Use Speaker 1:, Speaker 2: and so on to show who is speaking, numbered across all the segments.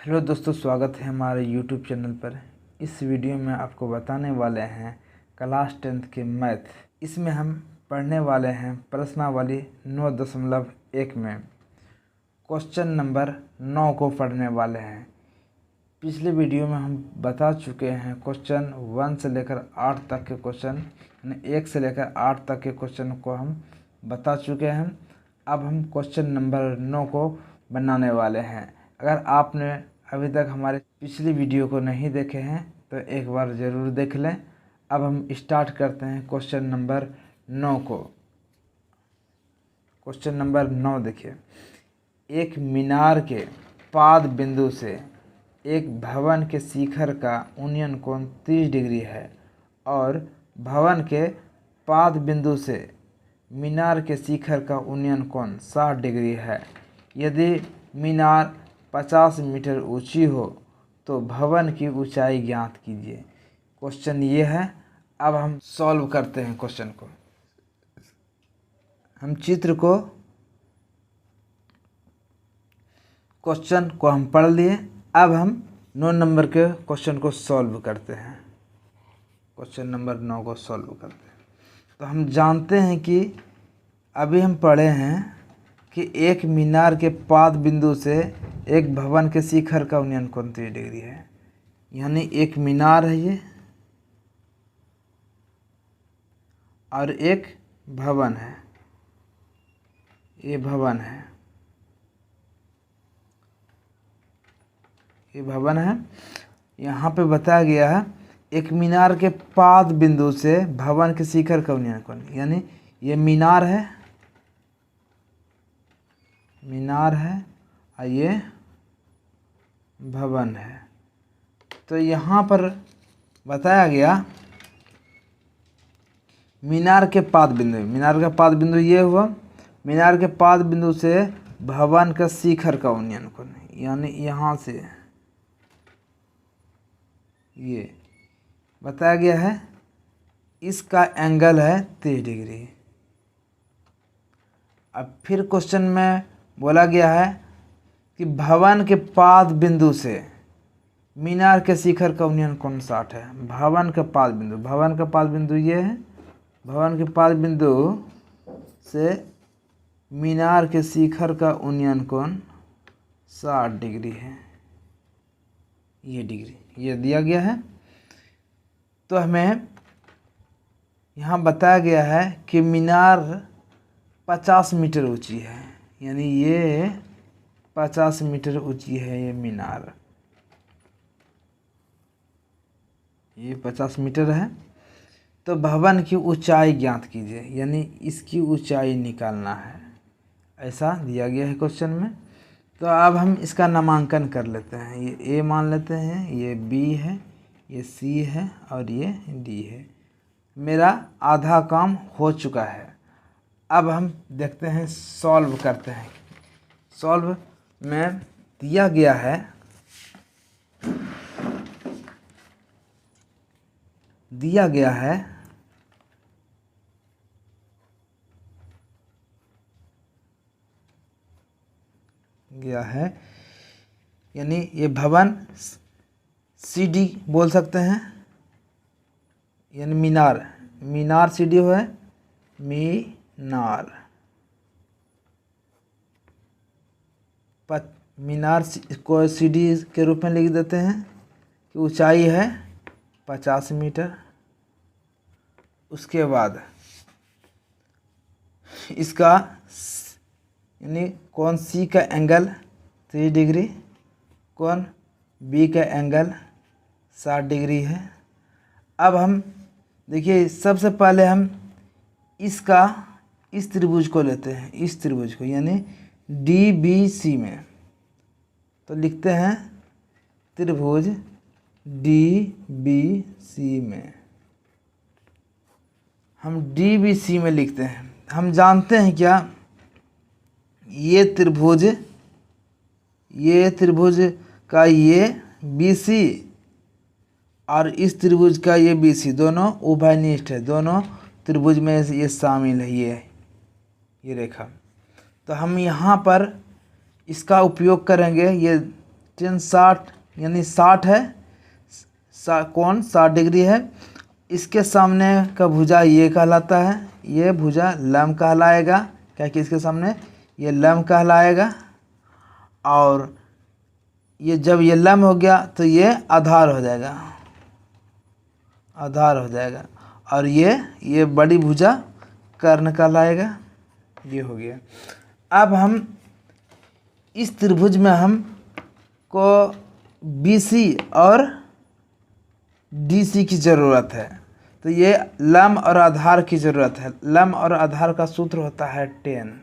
Speaker 1: Hello दोस्तों, स्वागत है हमारे यूट्यूब चैनल पर। इस वीडियो में आपको बताने वाले हैं क्लास 10th के मैथ। इसमें हम पढ़ने वाले हैं प्रश्नावली 9.1 में क्वेश्चन नंबर 9 को पढ़ने वाले हैं। पिछले वीडियो में हम बता चुके हैं क्वेश्चन 1 से लेकर 8 तक के क्वेश्चन, यानी 1 से लेकर 8 तक के क्वेश्चन को हम बता चुके हैं। अब हम क्वेश्चन नंबर 9 को बनाने वाले हैं। अगर आपने अभी तक हमारे पिछली वीडियो को नहीं देखे हैं तो एक बार ज़रूर देख लें। अब हम स्टार्ट करते हैं क्वेश्चन नंबर 9 को। क्वेश्चन नंबर 9 देखिए, एक मीनार के पाद बिंदु से एक भवन के शिखर का उन्नयन कोण 30 डिग्री है और भवन के पाद बिंदु से मीनार के शिखर का उन्नयन कोण 60 डिग्री है। यदि मीनार 50 मीटर ऊंची हो तो भवन की ऊंचाई ज्ञात कीजिए। क्वेश्चन ये है। अब हम सॉल्व करते हैं क्वेश्चन को। हम क्वेश्चन को हम पढ़ लिए। अब हम 9 नंबर के क्वेश्चन को सॉल्व करते हैं। क्वेश्चन नंबर 9 को सॉल्व करते हैं। तो हम जानते हैं कि अभी हम पढ़े हैं कि एक मीनार के पाद बिंदु से एक भवन के शिखर का उन्नयन कोण 30 डिग्री है। यानी एक मीनार है ये और एक भवन है। ये भवन है, ये भवन है। यहाँ पे बताया गया है एक मीनार के पाद बिंदु से भवन के शिखर का उन्नयन कोण, यानी ये मीनार है, मीनार है और ये भवन है। तो यहाँ पर बताया गया मीनार के पाद बिंदु, मीनार का पाद बिंदु ये हुआ। मीनार के पाद बिंदु से भवन का शिखर का उन्नयन कोण, यानी यहाँ से ये बताया गया है। इसका एंगल है 30 डिग्री। अब फिर क्वेश्चन में बोला गया है कि भवन के पाद बिंदु से मीनार के शिखर का उन्नयन कोण 60 है। भवन का पाद बिंदु, भवन का पाद बिंदु ये है। भवन के पाद बिंदु से मीनार के शिखर का उन्नयन कोण 60 डिग्री है। ये डिग्री ये दिया गया है। तो हमें यहाँ बताया गया है कि मीनार 50 मीटर ऊंची है, यानी ये 50 मीटर ऊंची है। ये मीनार ये 50 मीटर है। तो भवन की ऊंचाई ज्ञात कीजिए, यानी इसकी ऊंचाई निकालना है। ऐसा दिया गया है क्वेश्चन में। तो अब हम इसका नामांकन कर लेते हैं। ये ए मान लेते हैं, ये बी है, ये सी है और ये डी है। मेरा आधा काम हो चुका है। अब हम देखते हैं, सॉल्व करते हैं। सॉल्व में दिया गया है यानी ये भवन सी डी बोल सकते हैं, यानी मीनार सी डी है। मीनार को सी डी के रूप में लिख देते हैं कि ऊंचाई है 50 मीटर। उसके बाद इसका यानी कोण सी का एंगल 30 डिग्री, कोण बी का एंगल 60 डिग्री है। अब हम देखिए, सबसे पहले हम इस त्रिभुज को लेते हैं, इस त्रिभुज को, यानी डी बी सी में। तो लिखते हैं त्रिभुज डी बी सी में। हम डी बी सी में लिखते हैं। हम जानते हैं क्या, ये त्रिभुज का ये बी सी और इस त्रिभुज का ये बी सी दोनों उभयनिष्ठ है। दोनों त्रिभुज में ये शामिल है, ये रेखा। तो हम यहाँ पर इसका उपयोग करेंगे, ये टेन 60 यानी 60 है, कोण 60 डिग्री है। इसके सामने का भुजा ये कहलाता है, ये भुजा लंब कहलाएगा, क्या कि इसके सामने ये लंब कहलाएगा। और ये जब ये लंब हो गया तो ये आधार हो जाएगा, आधार हो जाएगा। और ये बड़ी भुजा कर्ण कहलाएगा। ये हो गया। अब हम इस त्रिभुज में हम को BC और DC की ज़रूरत है, तो ये लंब और आधार की ज़रूरत है। लंब और आधार का सूत्र होता है 10।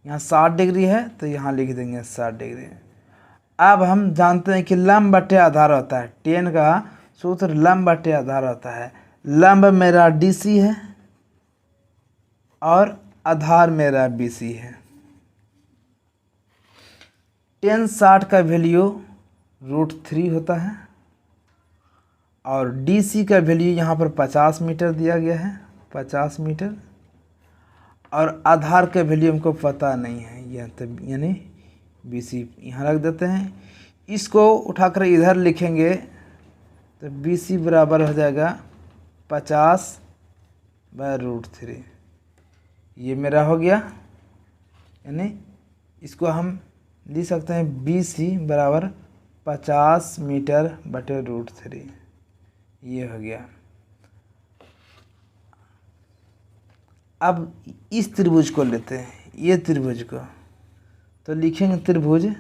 Speaker 1: यहाँ 60 डिग्री है तो यहाँ लिख देंगे 60 डिग्री। अब हम जानते हैं कि लंब बटे आधार होता है, 10 का सूत्र लंब बटे आधार होता है। लंब मेरा DC है और आधार मेरा BC है। 10 60 का वैल्यू √3 होता है और DC का वैल्यू यहाँ पर 50 मीटर दिया गया है, 50 मीटर। और आधार का वैल्यू हमको पता नहीं है, यह तब यानी BC यहाँ रख देते हैं। इसको उठाकर इधर लिखेंगे तो BC बराबर हो जाएगा 50/√3। ये मेरा हो गया, यानी इसको हम लिख सकते हैं BC बराबर 50 मीटर बटे √3। ये हो गया। अब इस त्रिभुज को लेते हैं, ये त्रिभुज को, तो लिखेंगे त्रिभुज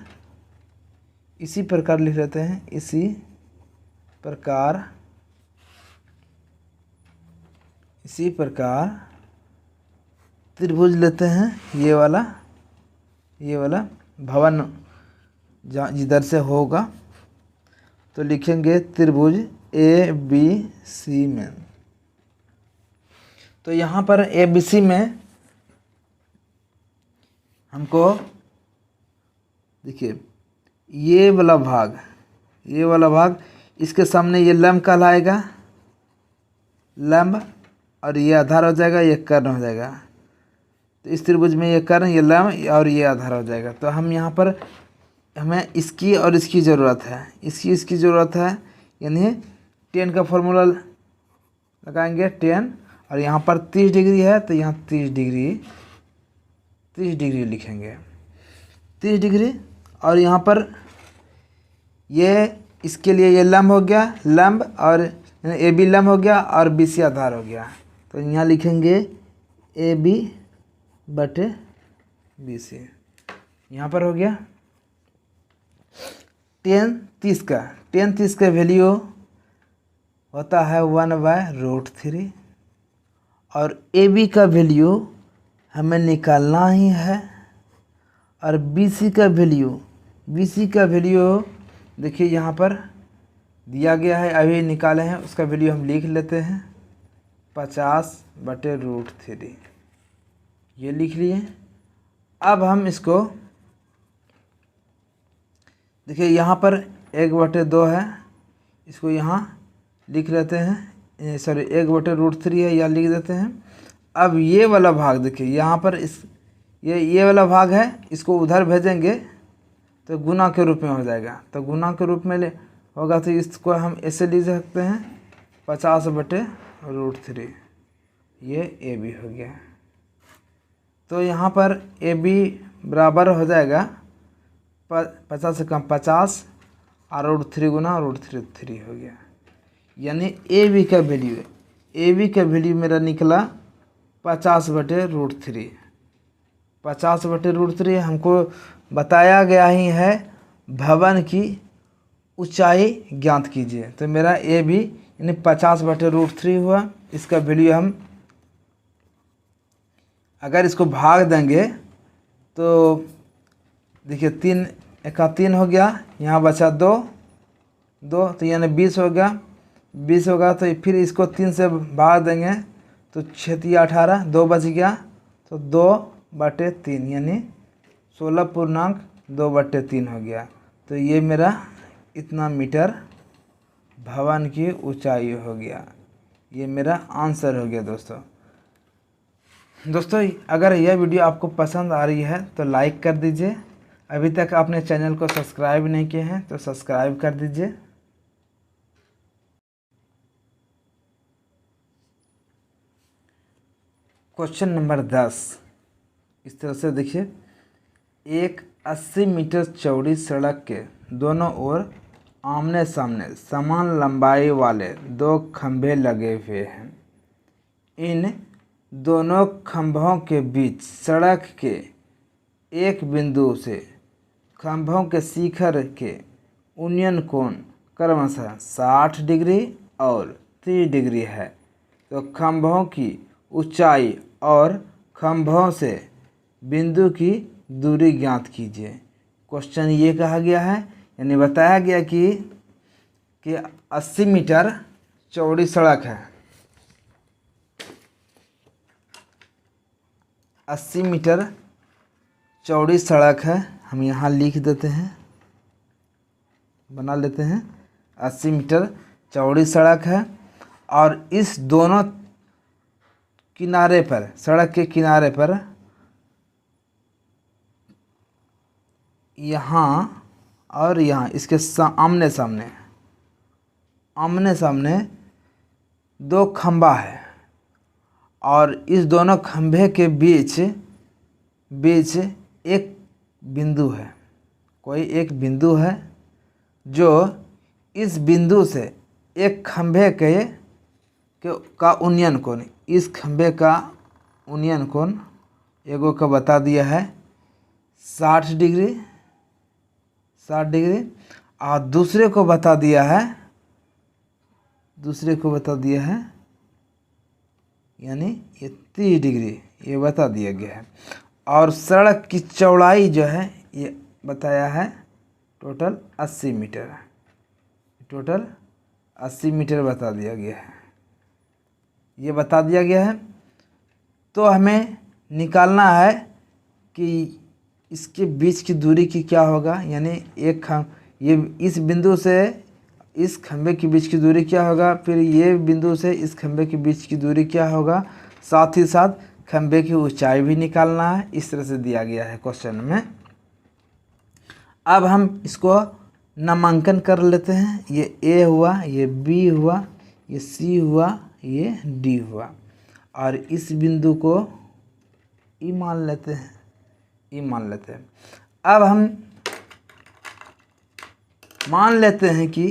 Speaker 1: इसी प्रकार लिख लेते हैं, इसी प्रकार त्रिभुज लेते हैं। ये वाला भवन जहाँ जिधर से होगा तो लिखेंगे त्रिभुज ABC में। तो यहाँ पर ABC में हमको देखिए ये वाला भाग इसके सामने ये लंब कहलाएगा, लंब, और ये आधार हो जाएगा, ये कर्ण हो जाएगा। तो इस त्रिभुज में ये कर्ण, ये लंब और ये आधार हो जाएगा। तो हम यहाँ पर हमें इसकी और इसकी ज़रूरत है, इसकी ज़रूरत है, यानी 10 का फॉर्मूला लगाएंगे 10, और यहाँ पर 30 डिग्री है तो यहाँ 30 डिग्री लिखेंगे, 30 डिग्री। और यहाँ पर ये इसके लिए ये लंब हो गया, लंब, और AB लंब हो गया और BC आधार हो गया। तो यहाँ लिखेंगे AB/BC। यहाँ पर हो गया 10 30 का वैल्यू होता है 1/√3। और AB का वैल्यू हमें निकालना ही है। और BC का वैल्यू देखिए यहाँ पर दिया गया है, अभी निकाले हैं, उसका वैल्यू हम लिख लेते हैं 50/√3। ये लिख लिए। अब हम इसको देखिए यहाँ पर 1/2 है, इसको यहाँ लिख लेते हैं, सॉरी 1/√3 है, यहाँ लिख देते हैं। अब ये वाला भाग देखिए यहाँ पर ये वाला भाग है, इसको उधर भेजेंगे तो गुना के रूप में हो जाएगा। तो गुना के रूप में होगा तो इसको हम ऐसे लिख सकते हैं 50/√3। ये AB हो गया। तो यहाँ पर AB बराबर हो जाएगा 50 से कम 50 और √3 गुना √3 हो गया। यानी AB का वैल्यू मेरा निकला 50/√3। 50/√3 हमको बताया गया ही है, भवन की ऊंचाई ज्ञात कीजिए। तो मेरा AB यानी 50/√3 हुआ। इसका वैल्यू हम अगर इसको भाग देंगे तो देखिए 3 1 3 हो गया, यहाँ बचा 2 तो यानी 20 हो गया। 20 होगा तो फिर इसको 3 से भाग देंगे तो 6 × 18, 2 बच गया तो 2/3 यानी 16.2/3 हो गया। तो ये मेरा इतना मीटर भवन की ऊंचाई हो गया। ये मेरा आंसर हो गया दोस्तों। अगर यह वीडियो आपको पसंद आ रही है तो लाइक कर दीजिए, अभी तक आपने चैनल को सब्सक्राइब नहीं किए हैं तो सब्सक्राइब कर दीजिए। क्वेश्चन नंबर 10 इस तरह से देखिए, एक 80 मीटर चौड़ी सड़क के दोनों ओर आमने सामने समान लंबाई वाले 2 खंभे लगे हुए हैं। इन दोनों खंभों के बीच सड़क के एक बिंदु से खंभों के शिखर के उन्नयन कोण क्रमशः 60 डिग्री और 30 डिग्री है। तो खंभों की ऊंचाई और खंभों से बिंदु की दूरी ज्ञात कीजिए। क्वेश्चन ये कहा गया है, यानी बताया गया कि 80 मीटर चौड़ी सड़क है, 80 मीटर चौड़ी सड़क है। हम यहाँ लिख देते हैं, बना लेते हैं। 80 मीटर चौड़ी सड़क है और इस दोनों किनारे पर, सड़क के किनारे पर यहाँ और यहाँ इसके आमने सामने आमने सामने 2 खंभा है और इस दोनों खंभे के बीच एक बिंदु है, कोई एक बिंदु है जो इस बिंदु से एक खंभे का उन्नयन कोण, इस खंभे का उन्नयन कोण एगो का बता दिया है 60 डिग्री और दूसरे को बता दिया है यानी ये 30 डिग्री, ये बता दिया गया है। और सड़क की चौड़ाई जो है ये बताया है टोटल 80 मीटर, टोटल 80 मीटर बता दिया गया है, ये बता दिया गया है। तो हमें निकालना है कि इसके बीच की दूरी की क्या होगा, यानी ये इस बिंदु से इस खंभे के बीच की दूरी क्या होगा, फिर ये बिंदु से इस खंभे के बीच की दूरी क्या होगा, साथ ही साथ खंभे की ऊंचाई भी निकालना है। इस तरह से दिया गया है क्वेश्चन में। अब हम इसको नामांकन कर लेते हैं। ये ए हुआ, ये बी हुआ, ये सी हुआ, ये डी हुआ और इस बिंदु को ई मान लेते हैं। अब हम मान लेते हैं कि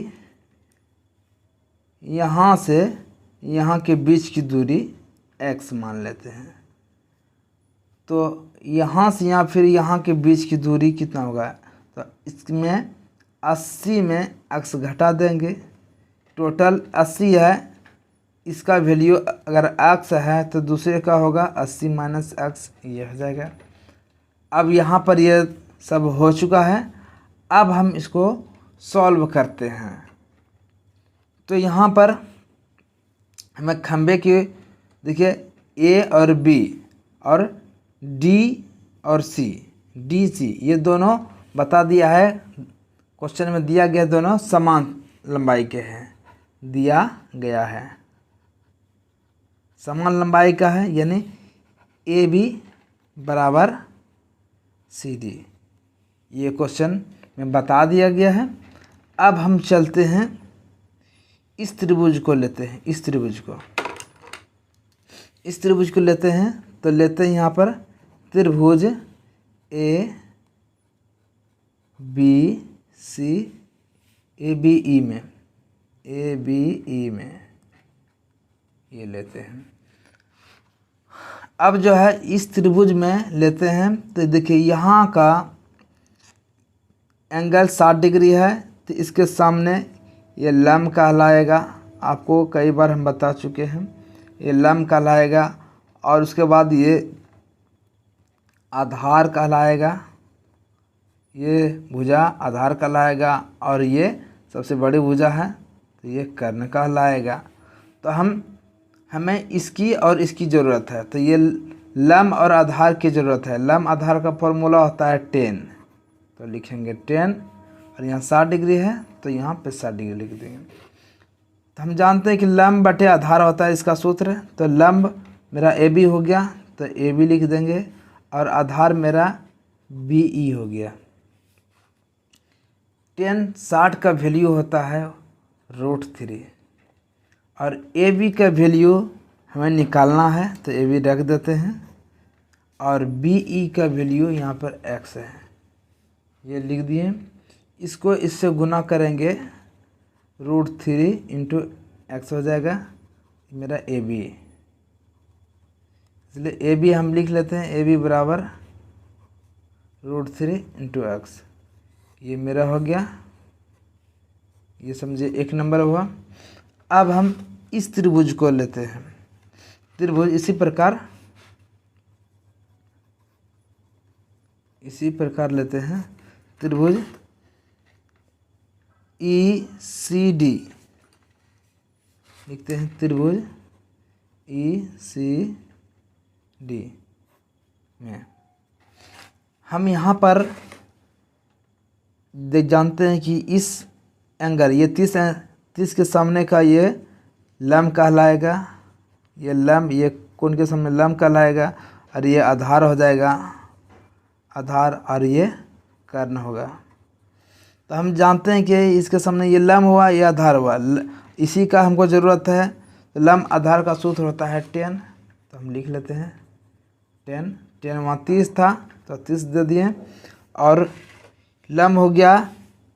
Speaker 1: यहाँ से यहाँ के बीच की दूरी x मान लेते हैं। तो यहाँ से यहाँ फिर यहाँ के बीच की दूरी कितना होगा, तो इसमें 80 में x घटा देंगे, टोटल 80 है। इसका वैल्यू अगर x है तो दूसरे का होगा 80 माइनस x, ये हो जाएगा। अब यहाँ पर ये सब हो चुका है। अब हम इसको सॉल्व करते हैं। तो यहाँ पर हमें खंभे के देखिए ए और बी और डी और सी, डी सी ये दोनों बता दिया है, क्वेश्चन में दिया गया दोनों समान लंबाई के हैं, दिया गया है समान लंबाई का है, यानी ए बी बराबर सी डी, ये क्वेश्चन में बता दिया गया है। अब हम चलते हैं इस त्रिभुज को लेते हैं, इस त्रिभुज को लेते हैं। तो लेते हैं यहाँ पर त्रिभुज A B C, A B E में ये लेते हैं। अब जो है इस त्रिभुज में लेते हैं तो देखिए यहाँ का एंगल 60 डिग्री है, तो इसके सामने ये लंब कहलाएगा। आपको कई बार हम बता चुके हैं, ये लंब कहलाएगा और उसके बाद ये आधार कहलाएगा, ये भुजा आधार कहलाएगा और ये सबसे बड़ी भुजा है तो ये कर्ण कहलाएगा। तो हमें इसकी और इसकी ज़रूरत है, तो ये लंब और आधार की ज़रूरत है। लंब आधार का फॉर्मूला होता है 10, तो लिखेंगे 10 और यहाँ 60 डिग्री है तो यहाँ पे 60 डिग्री लिख देंगे। तो हम जानते हैं कि लंब बटे आधार होता है इसका सूत्र। तो लंब मेरा ए बी हो गया तो ए बी लिख देंगे और आधार मेरा बी ई हो गया। टेन 60 का वैल्यू होता है √3 और ए बी का वैल्यू हमें निकालना है, तो ए बी रख देते हैं और बी ई का वैल्यू यहाँ पर x है, ये लिख दिए। इसको इससे गुना करेंगे √3 इंटू एक्स हो जाएगा मेरा ए बी, इसलिए ए बी हम लिख लेते हैं, ए बी बराबर √3 इंटू एक्स, ये मेरा हो गया, ये समझिए 1 नंबर हुआ। अब हम इस त्रिभुज को लेते हैं, त्रिभुज इसी प्रकार लेते हैं, त्रिभुज ई सी डी लिखते हैं, त्रिभुज ई सी डी में हम यहाँ पर जानते हैं कि इस एंगल ये 30 के सामने का ये लंब कहलाएगा, ये लंब ये कोण के सामने लंब कहलाएगा और ये आधार हो जाएगा, आधार और ये कर्ण होगा। तो हम जानते हैं कि इसके सामने ये लंब हुआ, ये आधार हुआ, इसी का हमको ज़रूरत है। तो लंब आधार का सूत्र होता है 10, तो हम लिख लेते हैं 10 वहाँ 30 था तो 30 दे दिए और लंब हो गया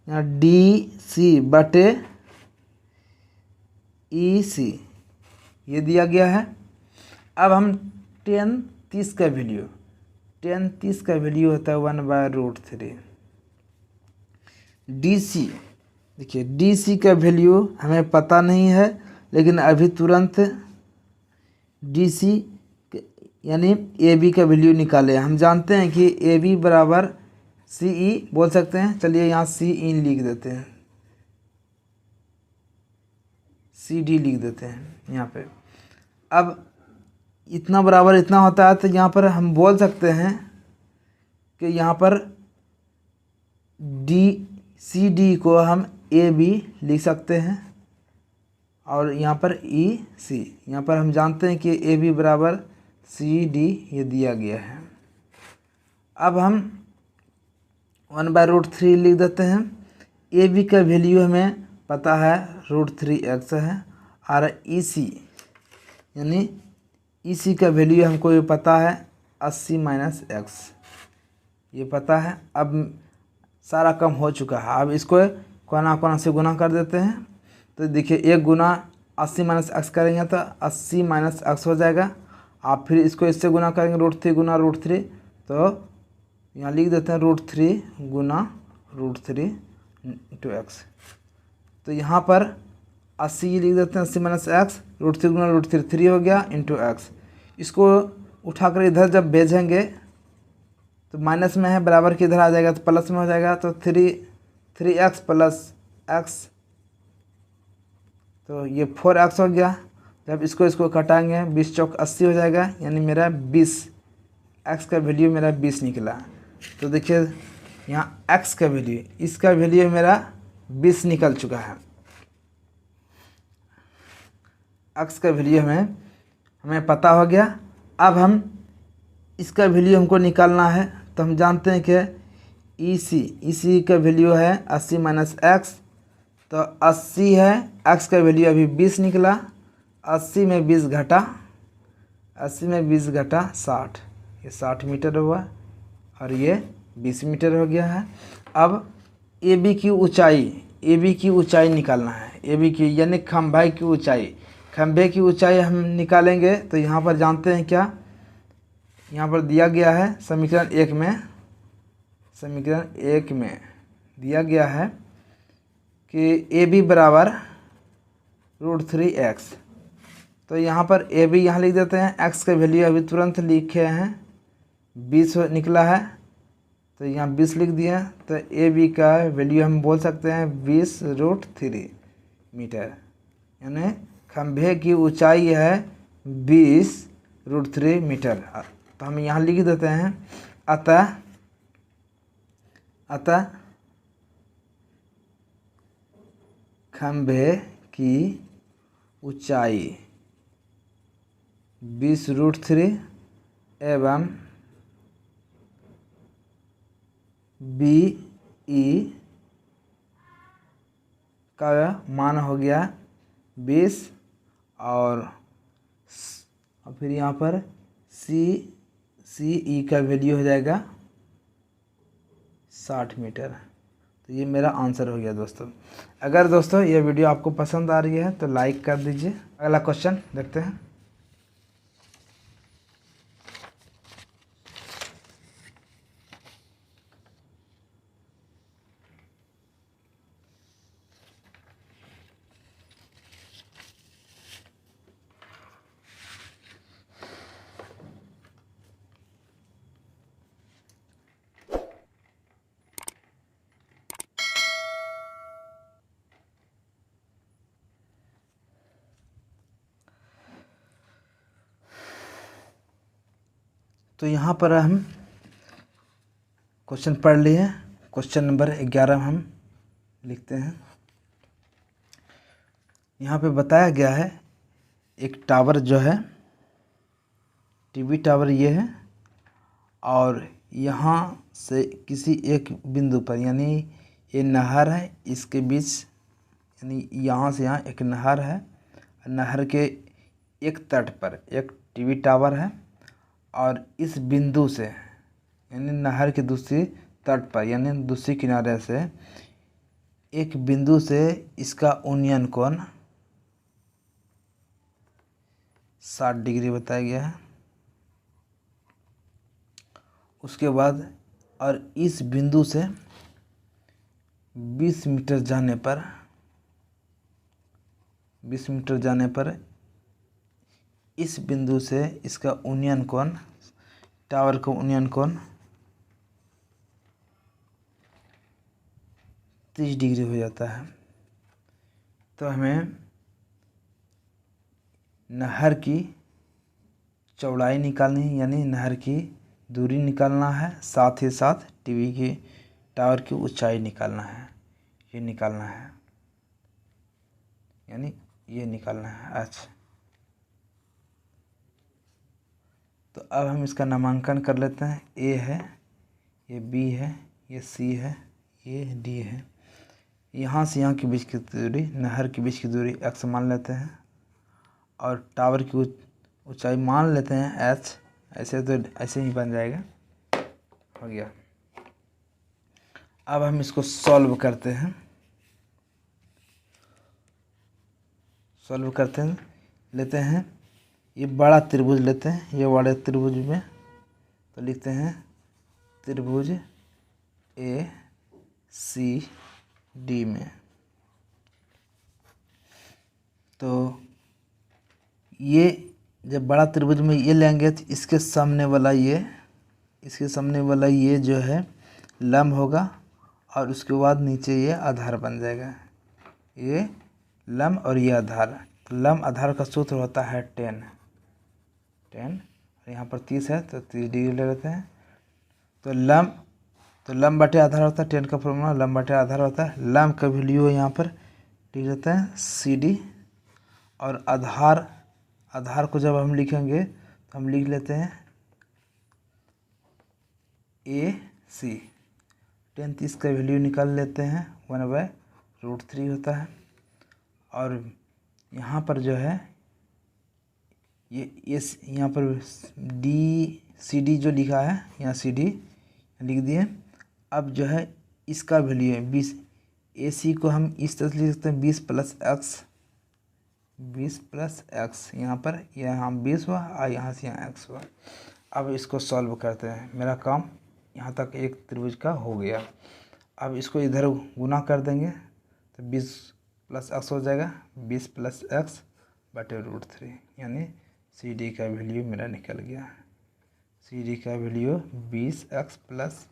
Speaker 1: यहाँ डी सी बटे ई सी, ये दिया गया है। अब हम 10 का वैल्यू होता है 1/√3। डी सी देखिए, डी सी का वैल्यू हमें पता नहीं है, लेकिन अभी तुरंत डी सी यानी ए बी का वैल्यू निकाले। हम जानते हैं कि ए बी बराबर सी ई बोल सकते हैं, चलिए यहाँ सी ई लिख देते हैं, सी डी लिख देते हैं यहाँ पे। अब इतना बराबर इतना होता है, तो यहाँ पर हम बोल सकते हैं कि यहाँ पर डी सी डी को हम ए बी लिख सकते हैं और यहाँ पर ई सी, यहाँ पर हम जानते हैं कि ए बी बराबर सी डी ये दिया गया है। अब हम 1/√3 लिख देते हैं। ए बी का वैल्यू हमें पता है √3x है और ई सी यानी ई सी का वैल्यू हमको ये पता है 80 - x, ये पता है। अब सारा कम हो चुका है, अब इसको कोना से गुना कर देते हैं। तो देखिए 1 गुना 80 - x करेंगे तो 80 - x हो जाएगा। आप फिर इसको इससे गुना करेंगे √3 गुना √3, तो यहाँ लिख देते हैं √3 गुना √3 इंटू एक्स। तो यहाँ पर 80 लिख देते हैं, 80 - x, √3 गुना √3 3 हो गया इंटू एक्स। इसको उठाकर इधर जब भेजेंगे तो माइनस में है, बराबर के इधर आ जाएगा तो प्लस में हो जाएगा, तो 3x प्लस x, तो ये 4x हो गया। जब इसको कटाएंगे 20 चौक 80 हो जाएगा, यानी मेरा 20 x का वैल्यू मेरा 20 निकला। तो देखिए यहाँ x का वैल्यू, इसका वैल्यू मेरा 20 निकल चुका है। x का वैल्यू हमें पता हो गया। अब हम इसका वैल्यू हमको निकालना है, तो हम जानते हैं कि ई सी का वैल्यू है 80 - x, तो 80 है, x का वैल्यू अभी 20 निकला, 80 में 20 घटा 60, ये 60 मीटर हुआ और ये 20 मीटर हो गया है। अब ए बी की ऊंचाई निकालना है, ए बी की यानी खंभे की ऊंचाई हम निकालेंगे। तो यहाँ पर जानते हैं क्या, यहाँ पर दिया गया है समीकरण 1 में दिया गया है कि ए बी बराबर √3x। तो यहाँ पर ए बी यहाँ लिख देते हैं, x का वैल्यू अभी तुरंत लिखे हैं 20 निकला है, तो यहाँ 20 लिख दिए। तो ए बी का वैल्यू हम बोल सकते हैं 20√3 मीटर, यानी खंभे की ऊंचाई है 20√3 मीटर। तो हम यहाँ लिख देते हैं, अतः खंभे की ऊंचाई 20√3 एवं BE का मान हो गया 20 और फिर यहाँ पर सी ई का वैल्यू हो जाएगा 60 मीटर। तो ये मेरा आंसर हो गया दोस्तों। अगर दोस्तों ये वीडियो आपको पसंद आ रही है तो लाइक कर दीजिए। अगला क्वेश्चन देखते हैं। तो यहाँ पर हम क्वेश्चन पढ़ लिए। क्वेश्चन नंबर 11 हम लिखते हैं। यहाँ पे बताया गया है एक टावर जो है टीवी टावर ये है, और यहाँ से किसी एक बिंदु पर, यानी ये नहर है, इसके बीच, यानी यहाँ से यहाँ एक नहर है, नहर के एक तट पर एक टीवी टावर है, और इस बिंदु से यानी नहर के दूसरी तट पर यानी दूसरी किनारे से एक बिंदु से इसका उन्नयन कोण 60 डिग्री बताया गया है। उसके बाद और इस बिंदु से 20 मीटर जाने पर इस बिंदु से इसका उन्नयन कोण, टावर का उन्नयन कोण 30 डिग्री हो जाता है। तो हमें नहर की चौड़ाई निकालनी है, यानी नहर की दूरी निकालना है, साथ ही साथ टीवी की टावर की ऊंचाई निकालना है। ये निकालना है, यानी ये निकालना है। अच्छा, तो अब हम इसका नामांकन कर लेते हैं। ए है, ये बी है, ये सी है, ये डी है। यहाँ से यहाँ के बीच की दूरी, नहर के बीच की दूरी x मान लेते हैं, और टावर की ऊंचाई मान लेते हैं h। ऐसे तो ऐसे ही बन जाएगा, हो गया। अब हम इसको सॉल्व करते हैं। लेते हैं ये बड़ा त्रिभुज लेते हैं। ये बड़े त्रिभुज में तो लिखते हैं त्रिभुज ए सी डी में। तो ये जब बड़ा त्रिभुज में ये लेंगे तो इसके सामने वाला ये जो है लंब होगा, और उसके बाद नीचे ये आधार बन जाएगा। ये लंब और ये आधार। लंब आधार का सूत्र होता है 10। यहाँ पर 30 है तो 30 डिग्री ले लेते हैं। तो लंब बटे आधार होता है, 10 का फॉर्मूला लंब बटे आधार होता है। लंब का वैल्यू यहाँ पर लिख देते हैं CD, और आधार को जब हम लिखेंगे तो हम लिख लेते हैं AC। 10 30 का वैल्यू निकाल लेते हैं, 1/√3 होता है। और यहाँ पर जो है ये यहाँ पर CD जो लिखा है, यहाँ CD लिख दिए। अब जो है इसका वैल्यू है 20। AC को हम इस तरह से लिख सकते हैं 20 प्लस x। यहाँ 20 हुआ और यहाँ से यहाँ x हुआ। अब इसको सॉल्व करते हैं। मेरा काम यहाँ तक एक त्रिभुज का हो गया। अब इसको इधर गुना कर देंगे तो 20 प्लस x हो जाएगा, 20 प्लस x बटे √3, यानी CD का वैल्यू मेरा निकल गया। CD का वैल्यू 20x प्लस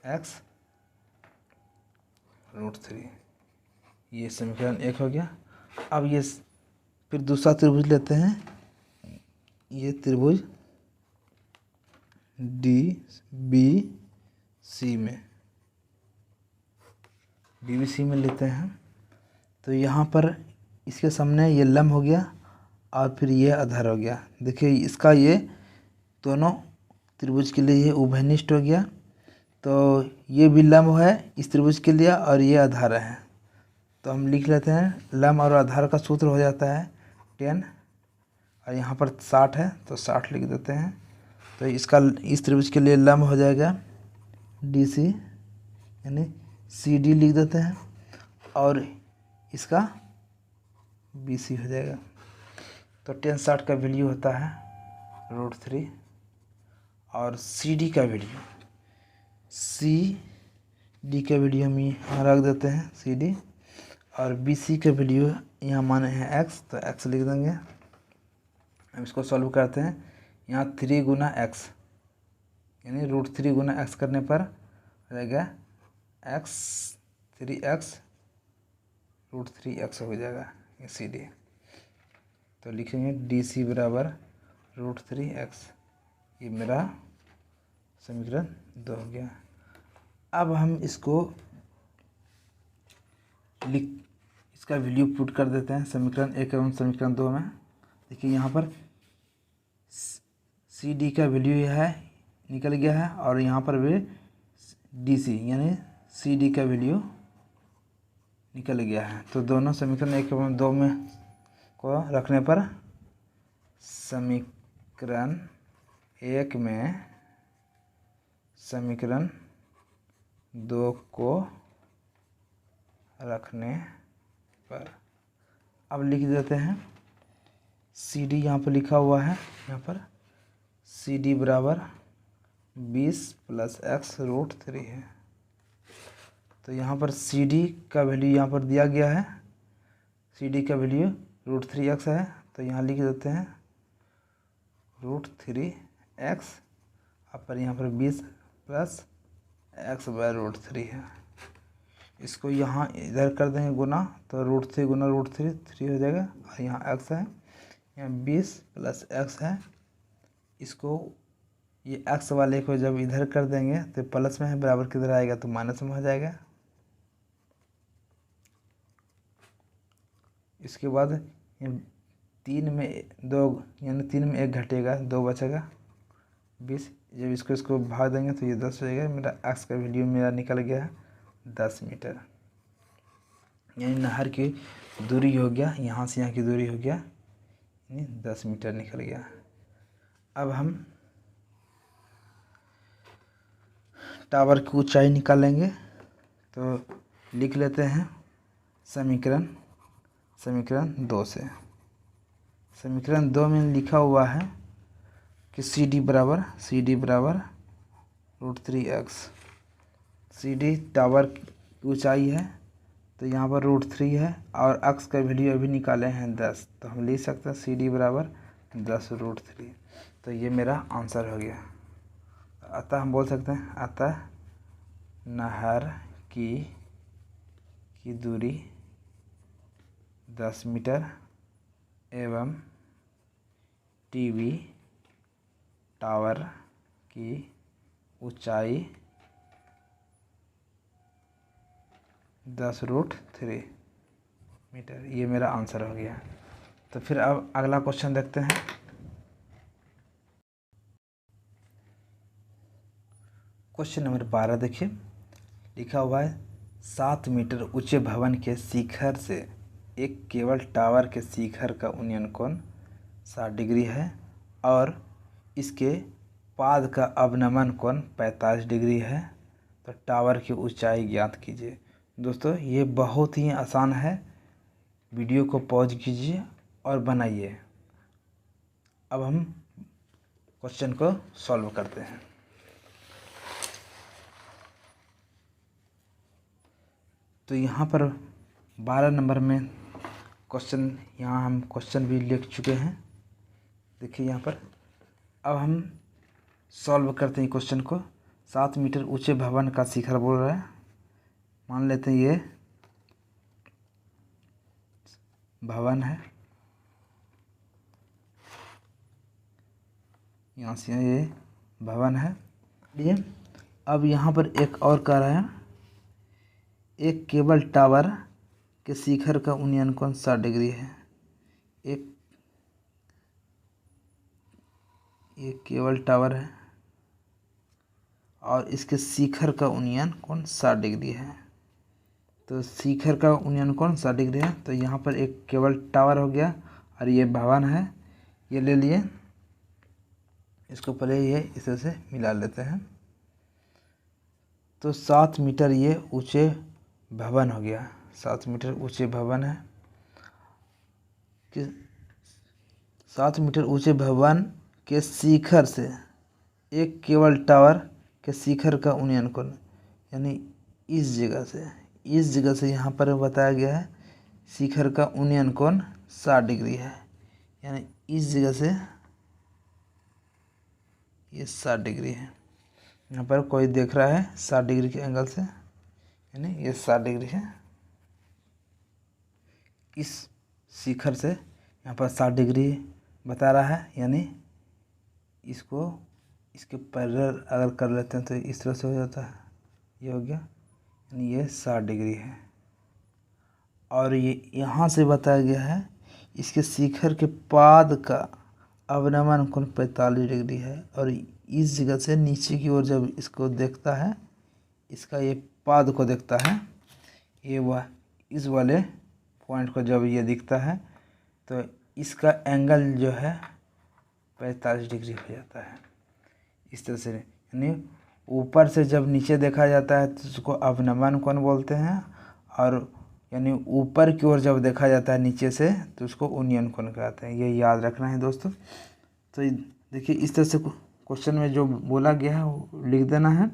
Speaker 1: x √3। ये समीकरण 1 हो गया। अब ये फिर दूसरा त्रिभुज लेते हैं। ये त्रिभुज DBC में लेते हैं। तो यहाँ पर इसके सामने ये लंब हो गया और फिर ये आधार हो गया। देखिए इसका ये दोनों त्रिभुज के लिए ये उभयनिष्ठ हो गया। तो ये भी लंब है इस त्रिभुज के लिए और ये आधार है। तो हम लिख लेते हैं लंब और आधार का सूत्र हो जाता है 10 और यहाँ पर 60 है तो 60 लिख देते हैं। तो इसका इस त्रिभुज के लिए लंब हो जाएगा DC यानी CD लिख देते हैं और इसका BC हो जाएगा। तो 10 60 का वैल्यू होता है √3 और CD का वैल्यू हम यहाँ रख देते हैं CD और BC का वैल्यू यहाँ माने हैं x तो x लिख देंगे। हम इसको सॉल्व करते हैं। यहाँ 3 गुना x यानी √3 गुना x करने पर हो जाएगा x 3x √3x हो जाएगा ये CD। तो लिखेंगे DC बराबर √3x। ये मेरा समीकरण 2 हो गया। अब हम इसको इसका वैल्यू पुट कर देते हैं समीकरण 1 एवं समीकरण 2 में। देखिए यहाँ पर CD का वैल्यू यह है निकल गया है और यहाँ पर भी DC यानी CD का वैल्यू निकल गया है। तो दोनों समीकरण 1 एवं 2 में को रखने पर समीकरण 1 में समीकरण 2 को रखने पर अब लिख देते हैं CD यहाँ पर लिखा हुआ है। यहाँ पर CD बराबर 20 + x √3 है। तो यहाँ पर CD का वैल्यू यहाँ पर दिया गया है। CD का वैल्यू √3x है तो यहाँ लिख देते हैं √3x पर यहाँ पर 20 + x/√3 है। इसको यहाँ इधर कर देंगे गुना तो √3 गुना √3 3 हो जाएगा और यहाँ x है, यहाँ 20 + x है। इसको ये x वाले को जब इधर कर देंगे तो प्लस में है, बराबर किधर आएगा तो माइनस में हो जाएगा। इसके बाद 3 में 2 यानी 3 में 1 घटेगा 2 बचेगा 20। जब इसको भाग देंगे तो ये 10 हो जाएगा। मेरा x का वैल्यू मेरा निकल गया है 10 मीटर। यानी नहर की दूरी हो गया, यहाँ से यहाँ की दूरी हो गया यानी 10 मीटर निकल गया। अब हम टावर की ऊंचाई निकालेंगे तो लिख लेते हैं समीकरण 2 से। समीकरण 2 में लिखा हुआ है कि CD बराबर √3x। CD टावर की ऊंचाई है तो यहाँ पर √3 है और x का वैल्यू अभी निकाले हैं 10 तो हम लिख सकते हैं CD बराबर 10 √3। तो ये मेरा आंसर हो गया। अतः हम बोल सकते हैं अतः नहर की दूरी 10 मीटर एवं टीवी टावर की ऊंचाई 10 √3 मीटर। ये मेरा आंसर हो गया। तो फिर अब अगला क्वेश्चन देखते हैं। क्वेश्चन नंबर 12 देखिए, लिखा हुआ है 7 मीटर ऊंचे भवन के शिखर से एक केबल टावर के शिखर का उन्नयन कोण 60 डिग्री है और इसके पाद का अवनमन कोण 45 डिग्री है। तो टावर की ऊंचाई ज्ञात कीजिए। दोस्तों ये बहुत ही आसान है, वीडियो को पॉज कीजिए और बनाइए। अब हम क्वेश्चन को सॉल्व करते हैं। तो यहाँ पर 12 नंबर में क्वेश्चन, यहाँ हम क्वेश्चन भी लिख चुके हैं। देखिए यहाँ पर अब हम सॉल्व करते हैं क्वेश्चन को। 7 मीटर ऊंचे भवन का शिखर बोल रहा है। मान लेते हैं ये भवन है, यहाँ से ये भवन है। ये अब यहाँ पर एक और कह रहा है एक केबल टावर के शिखर का उन्नयन कोण 60 डिग्री है। एक केबल टावर है और इसके शिखर का उन्नयन कोण 60 डिग्री है। तो शिखर का उन्नयन कोण 60 डिग्री है। तो यहाँ पर एक केबल टावर हो गया और ये भवन है, ये ले लिए। इसको पहले ये इस तरह से मिला लेते हैं। तो 7 मीटर ये ऊंचे भवन हो गया, 7 मीटर ऊंचे भवन है कि 7 मीटर ऊंचे भवन के शिखर से एक केबल टावर के शिखर का उन्नयन कोण, यानी इस जगह से यहाँ पर बताया गया है शिखर का उन्नयन कोण 60 डिग्री है। यानी इस जगह से ये 60 डिग्री है। यहाँ पर कोई देख रहा है 60 डिग्री के एंगल से, यानी ये 60 डिग्री है। इस शिखर से यहाँ पर 60 डिग्री बता रहा है, यानी इसको इसके पैरेलल अगर कर लेते हैं तो इस तरह से हो जाता है, ये हो गया, यानी ये 60 डिग्री है। और ये यहाँ से बताया गया है इसके शिखर के पाद का अवनमन कोण 45 डिग्री है। और इस जगह से नीचे की ओर जब इसको देखता है, इसका ये पाद को देखता है, ये इस वाले पॉइंट को जब ये दिखता है तो इसका एंगल जो है 45 डिग्री हो जाता है। इस तरह से, यानी ऊपर से जब नीचे देखा जाता है तो उसको अवनमन कोण बोलते हैं, और यानी ऊपर की ओर जब देखा जाता है नीचे से तो उसको उन्नयन कोण कहते हैं। ये याद रखना है दोस्तों। तो देखिए इस तरह से क्वेश्चन में जो बोला गया है वो लिख देना है।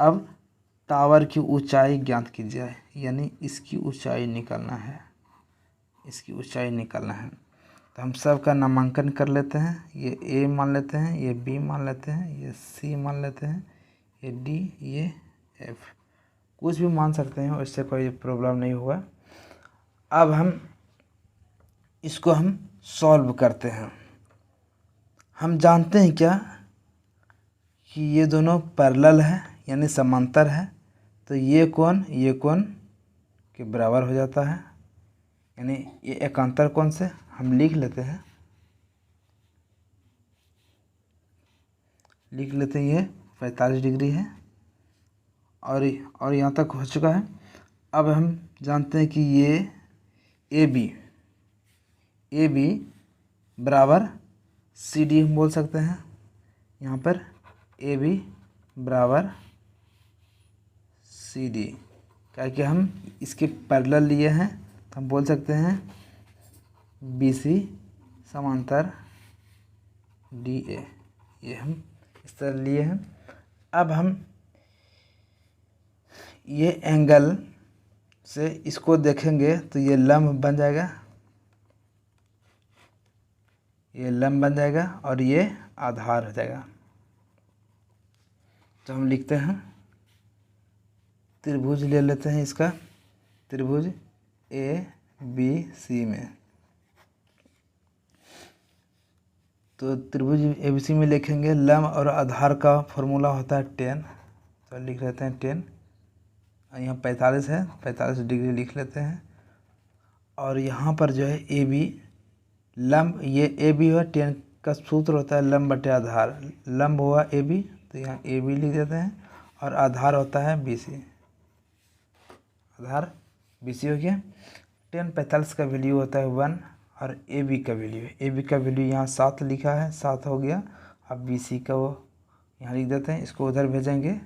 Speaker 1: अब टावर की ऊंचाई ज्ञात कीजिए, यानी इसकी ऊंचाई निकालना है, इसकी ऊंचाई निकालना है। तो हम सब का नामांकन कर लेते हैं। ये ए मान लेते हैं, ये बी मान लेते हैं, ये सी मान लेते हैं, ये डी, ये एफ, कुछ भी मान सकते हैं, उससे कोई प्रॉब्लम नहीं हुआ। अब हम इसको हम सॉल्व करते हैं। हम जानते हैं क्या कि ये दोनों पैरेलल है, यानी समांतर है, तो ये कोण के बराबर हो जाता है, यानी ये एकांतर कोण से हम लिख लेते हैं, ये 45 डिग्री है और यहाँ तक हो चुका है। अब हम जानते हैं कि ये ए बी बराबर सी डी हम बोल सकते हैं। यहाँ पर ए बी बराबर सी डी, क्या कि हम इसके पैरेलल लिए हैं, तो हम बोल सकते हैं बी सी समांतर डी ए, ये हम इस तरह लिए हैं। अब हम ये एंगल से इसको देखेंगे तो ये लंब बन जाएगा, ये लंब बन जाएगा और ये आधार हो जाएगा। तो हम लिखते हैं त्रिभुज ले लेते हैं, इसका त्रिभुज ए बी सी में। तो त्रिभुज ए बी सी में लिखेंगे लंब और आधार का फॉर्मूला होता है 10, तो लिख लेते हैं 10। यहाँ 45 है, 45 डिग्री लिख लेते हैं। और यहाँ पर जो है ए बी लंब, ये ए बी हुआ, 10 का सूत्र होता है लंब बटे आधार, लंब हुआ ए बी, तो यहाँ ए बी लिख देते हैं, और आधार होता है बी सी, आधार बी सी हो गया। 10 45 का वैल्यू होता है 1, और ए बी का वैल्यू यहाँ 7 लिखा है, 7 हो गया। अब बी सी का वो यहाँ लिख देते हैं, इसको उधर भेजेंगे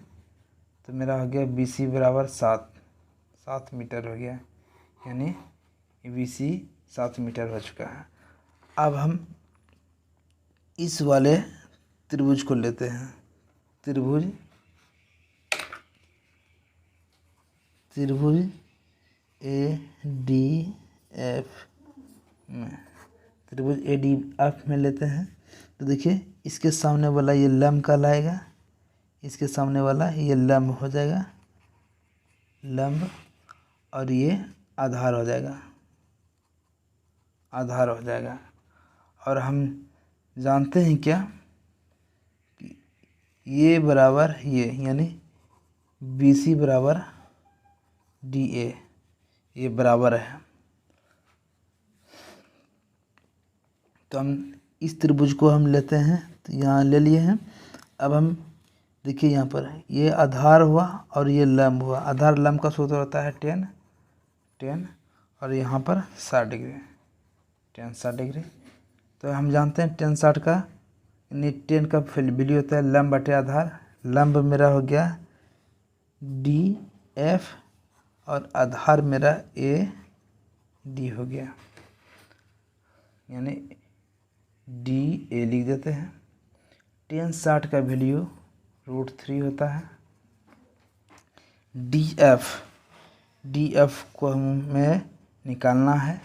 Speaker 1: तो मेरा हो गया बी सी बराबर 7 मीटर हो गया, यानी बी सी 7 मीटर हो चुका है। अब हम इस वाले त्रिभुज को लेते हैं, त्रिभुज ए डी एफ में, त्रिभुज ए डी एफ में लेते हैं। तो देखिए इसके सामने वाला ये लंब कहलाएगा, इसके सामने वाला ये लंब हो जाएगा, लंब, और ये आधार हो जाएगा, और हम जानते हैं क्या कि ये बराबर ये, यानी बी सी बराबर डी ए, ये बराबर है। तो हम इस त्रिभुज को हम लेते हैं, तो यहाँ ले लिए हैं। अब हम देखिए यहाँ पर ये आधार हुआ और ये लंब हुआ, आधार लंब का सूत्र होता है 10, 10 और यहाँ पर 60 डिग्री, 10 60 डिग्री। तो हम जानते हैं 10 60 का यानी 10 का वैल्यू होता है लंब बटे आधार। लंब मेरा हो गया DF और आधार मेरा AD हो गया, यानी DA लिख देते हैं। 10 60 का वैल्यू √3 होता है। DF को हमें निकालना है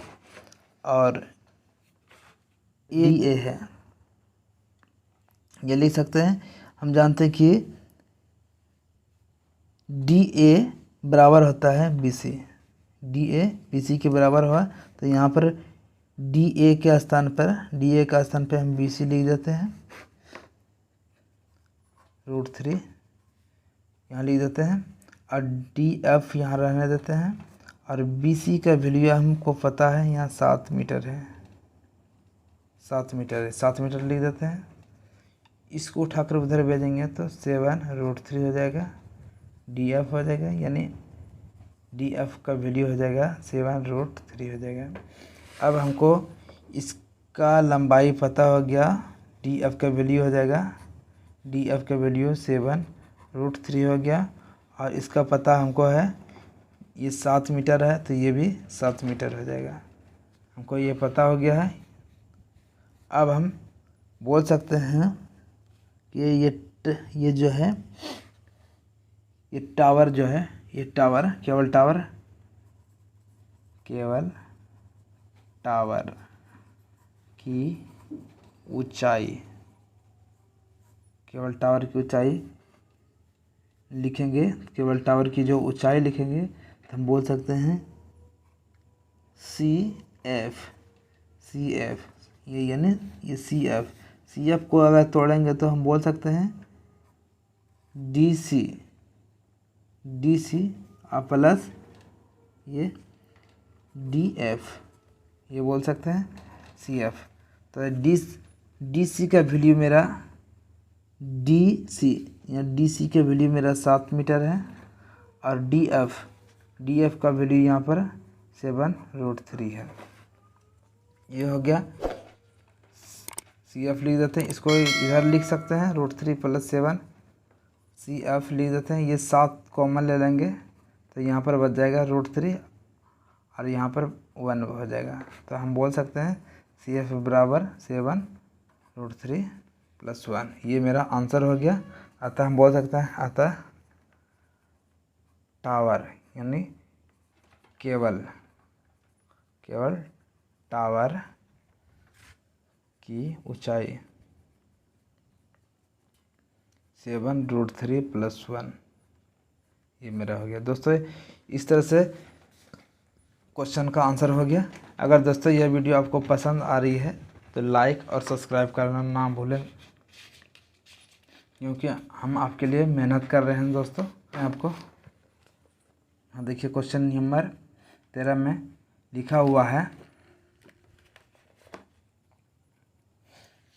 Speaker 1: और AD है, ये लिख सकते हैं। हम जानते हैं कि DA बराबर होता है BC, DA BC के बराबर हुआ। तो यहाँ पर DA के स्थान पर हम BC लिख देते हैं, √3 यहाँ लिख देते हैं और DF यहाँ रहने देते हैं। और BC का वैल्यू हमको पता है, यहाँ 7 मीटर है, 7 मीटर लिख देते हैं। इसको उठाकर उधर भेजेंगे तो 7 √3 हो जाएगा, DF हो जाएगा, यानी DF का वैल्यू हो जाएगा 7 √3 हो जाएगा। अब हमको इसका लंबाई पता हो गया, DF का वैल्यू हो जाएगा, DF का वैल्यू 7 √3 हो गया। और इसका पता हमको है, ये 7 मीटर है तो ये भी 7 मीटर हो जाएगा, हमको ये पता हो गया है। अब हम बोल सकते हैं कि ये जो है, ये टावर जो है, ये टावर केवल टावर की ऊंचाई, केवल टावर की ऊंचाई लिखेंगे, केवल टावर की जो ऊंचाई लिखेंगे तो हम बोल सकते हैं CF, ये यानी ये CF को अगर तोड़ेंगे तो हम बोल सकते हैं DC और प्लस ये DF, ये बोल सकते हैं CF। तो DC का वैल्यू मेरा DC का वैल्यू मेरा 7 मीटर है और DF का वैल्यू यहाँ पर 7 √3 है। ये हो गया, CF लिख देते हैं, इसको इधर लिख सकते हैं √3 + 7, CF लिख देते हैं। ये 7 कॉमन ले लेंगे तो यहाँ पर बच जाएगा √3 और यहाँ पर 1 हो जाएगा। तो हम बोल सकते हैं CF बराबर 7 √3 + 1। ये मेरा आंसर हो गया। अतः हम बोल सकते हैं, अतः टावर यानी केवल टावर की ऊंचाई 7 √3 + 1, ये मेरा हो गया। दोस्तों इस तरह से क्वेश्चन का आंसर हो गया। अगर दोस्तों यह वीडियो आपको पसंद आ रही है तो लाइक और सब्सक्राइब करना ना भूलें, क्योंकि हम आपके लिए मेहनत कर रहे हैं दोस्तों। आपको हाँ देखिए, क्वेश्चन नंबर 13 में लिखा हुआ है,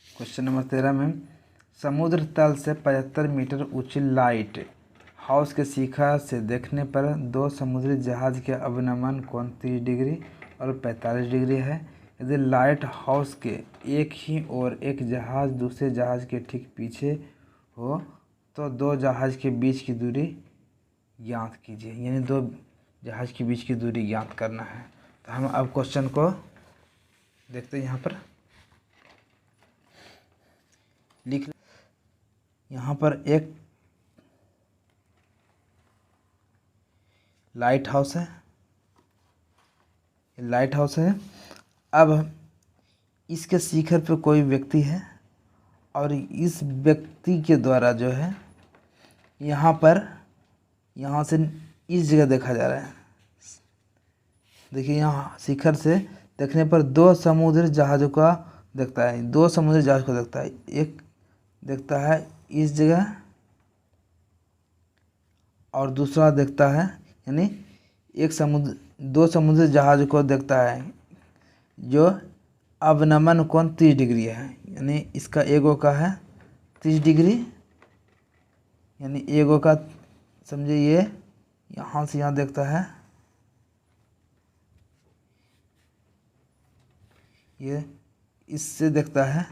Speaker 1: क्वेश्चन नंबर 13 में समुद्र तल से 75 मीटर ऊंची लाइट हाउस के शिखर से देखने पर 2 समुद्री जहाज के अवनमन कोण 30 डिग्री और 45 डिग्री है। यदि लाइट हाउस के एक ही ओर एक जहाज दूसरे जहाज के ठीक पीछे हो तो 2 जहाज के बीच की दूरी ज्ञात कीजिए, यानी 2 जहाज के बीच की दूरी ज्ञात करना है। तो हम अब क्वेश्चन को देखते हैं। यहाँ पर लिख, यहाँ पर एक लाइट हाउस है, अब इसके शिखर पे कोई व्यक्ति है और इस व्यक्ति के द्वारा जो है यहाँ से इस जगह देखा जा रहा है। देखिए, यहाँ शिखर से देखने पर 2 समुद्री जहाज़ों का देखता है, 2 समुद्री जहाज़ को देखता है। एक देखता है इस जगह और दूसरा देखता है, यानी 2 समुद्री जहाज़ को देखता है जो अवनमन कोण 30 डिग्री है, यानी इसका एगो का है 30 डिग्री, यानी एगो का समझिए ये यहाँ से यहाँ देखता है ये इससे देखता है,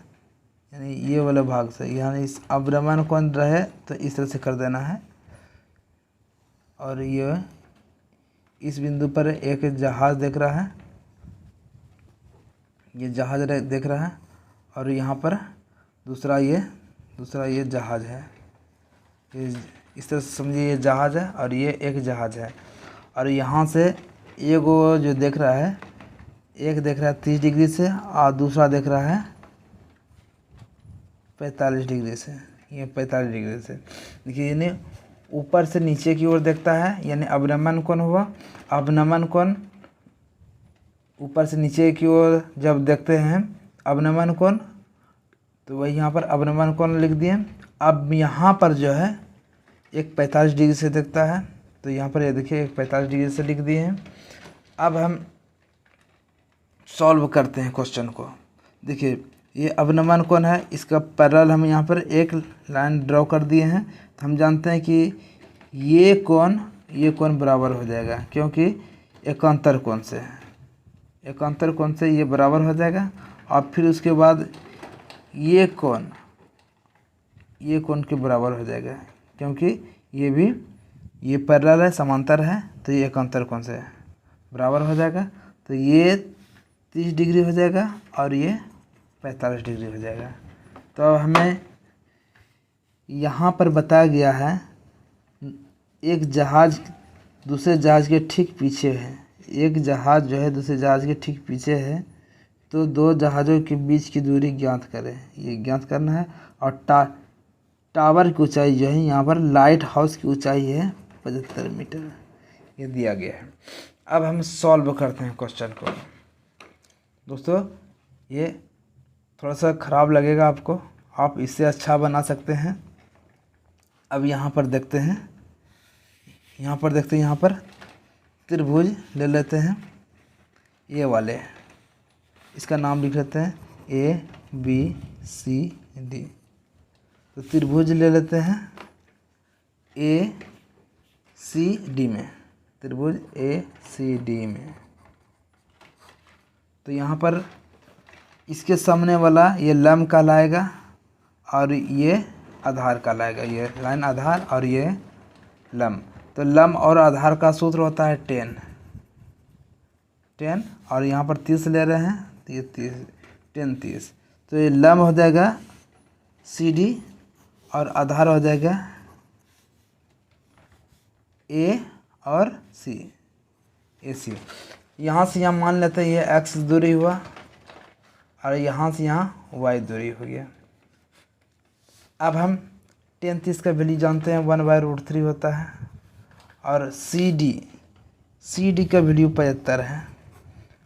Speaker 1: यानी ये वाला भाग से, यानी इस अवनमन कोण रहे तो इस तरह से कर देना है। और ये इस बिंदु पर एक जहाज देख रहा है, ये जहाज देख रहा है, और यहाँ पर दूसरा ये जहाज है। ये इस तरह से समझिए, ये जहाज है और ये एक जहाज है। और यहाँ से एक जो देख रहा है, एक देख रहा है 30 डिग्री से और दूसरा देख रहा है 45 डिग्री से। ये 45 डिग्री से देखिए, यानी ऊपर से नीचे की ओर देखता है, यानी अवनमन कोण हुआ। अवनमन कोण ऊपर से नीचे की ओर जब देखते हैं अवनमन कोण, तो वही यहाँ पर अवनमन कोण लिख दिए। अब यहाँ पर जो है एक 45 डिग्री से देखता है, तो यहाँ पर ये देखिए एक 45 डिग्री से लिख दिए हैं। अब हम सॉल्व करते हैं क्वेश्चन को। देखिए ये अवनमन कोण है, इसका पैरेलल हम यहाँ पर एक लाइन ड्रॉ कर दिए हैं। तो हम जानते हैं कि ये कोण बराबर हो जाएगा, क्योंकि एकांतर कोण से ये बराबर हो जाएगा। और फिर उसके बाद ये कोण के बराबर हो जाएगा, क्योंकि ये पैरेलल है, समांतर है, तो ये एकांतर कोण से बराबर हो जाएगा। तो ये 30 डिग्री हो जाएगा और ये 45 डिग्री हो जाएगा। तो अब हमें यहाँ पर बताया गया है एक जहाज दूसरे जहाज के ठीक पीछे है, एक जहाज जो है दूसरे जहाज के ठीक पीछे है, तो दो जहाज़ों के बीच की दूरी ज्ञात करें। ये ज्ञात करना है। और टावर की ऊंचाई जो है, यहाँ पर लाइट हाउस की ऊंचाई है 75 मीटर, ये दिया गया है। अब हम सॉल्व करते हैं क्वेश्चन को। दोस्तों ये थोड़ा सा ख़राब लगेगा आपको, आप इससे अच्छा बना सकते हैं। अब यहाँ पर देखते हैं, यहाँ पर त्रिभुज ले लेते हैं, ये वाले, इसका नाम लिख लेते हैं ABCD। तो त्रिभुज ले लेते हैं ACD में, त्रिभुज ACD में। तो यहाँ पर इसके सामने वाला ये लंब कहलाएगा और ये आधार कहलाएगा। ये लाइन आधार और ये लंब। तो लंब और आधार का सूत्र होता है 10 और यहाँ पर 30 ले रहे हैं, तो ये 30। तो ये लंब हो जाएगा CD और आधार हो जाएगा A और C, AC। यहाँ से यहाँ मान लेते हैं ये X दूरी हुआ और यहाँ से यहाँ Y दूरी हो गया। अब हम 10-30 का वैल्यू जानते हैं, 1/√3 होता है। और CD का वैल्यू 75 है।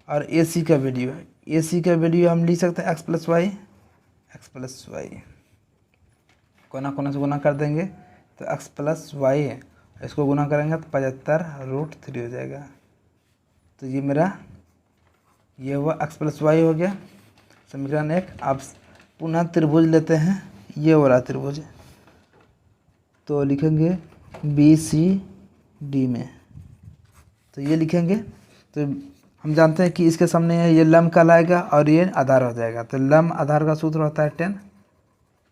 Speaker 1: और AC का वैल्यू हम लिख सकते हैं x प्लस वाई, कोना से गुना कर देंगे तो x प्लस वाई है, इसको गुना करेंगे तो 75√3 हो जाएगा। तो ये मेरा ये हुआ x प्लस वाई हो गया, समीकरण 1। आप पुनः त्रिभुज लेते हैं, ये वाला त्रिभुज, तो लिखेंगे BCD में, तो ये लिखेंगे। तो हम जानते हैं कि इसके सामने ये लंब कहलाएगा और ये आधार हो जाएगा। तो लंब आधार का सूत्र होता है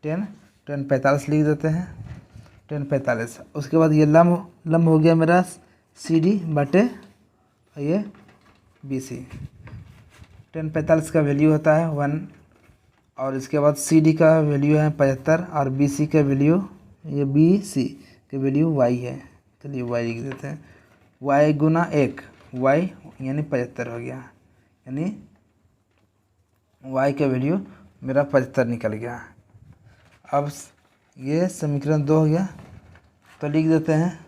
Speaker 1: 10 45 लिख देते हैं, 10 45। उसके बाद ये लंब हो गया मेरा CD बटे ये BC। 10 45 का वैल्यू होता है 1 और इसके बाद CD का वैल्यू है 75 और BC का वैल्यू, ये BC का वैल्यू Y है। चलिए Y लिख देते हैं, Y गुना 1, Y यानी 75 हो गया, यानी Y का वैल्यू मेरा 75 निकल गया। अब ये समीकरण 2 हो गया, तो लिख देते हैं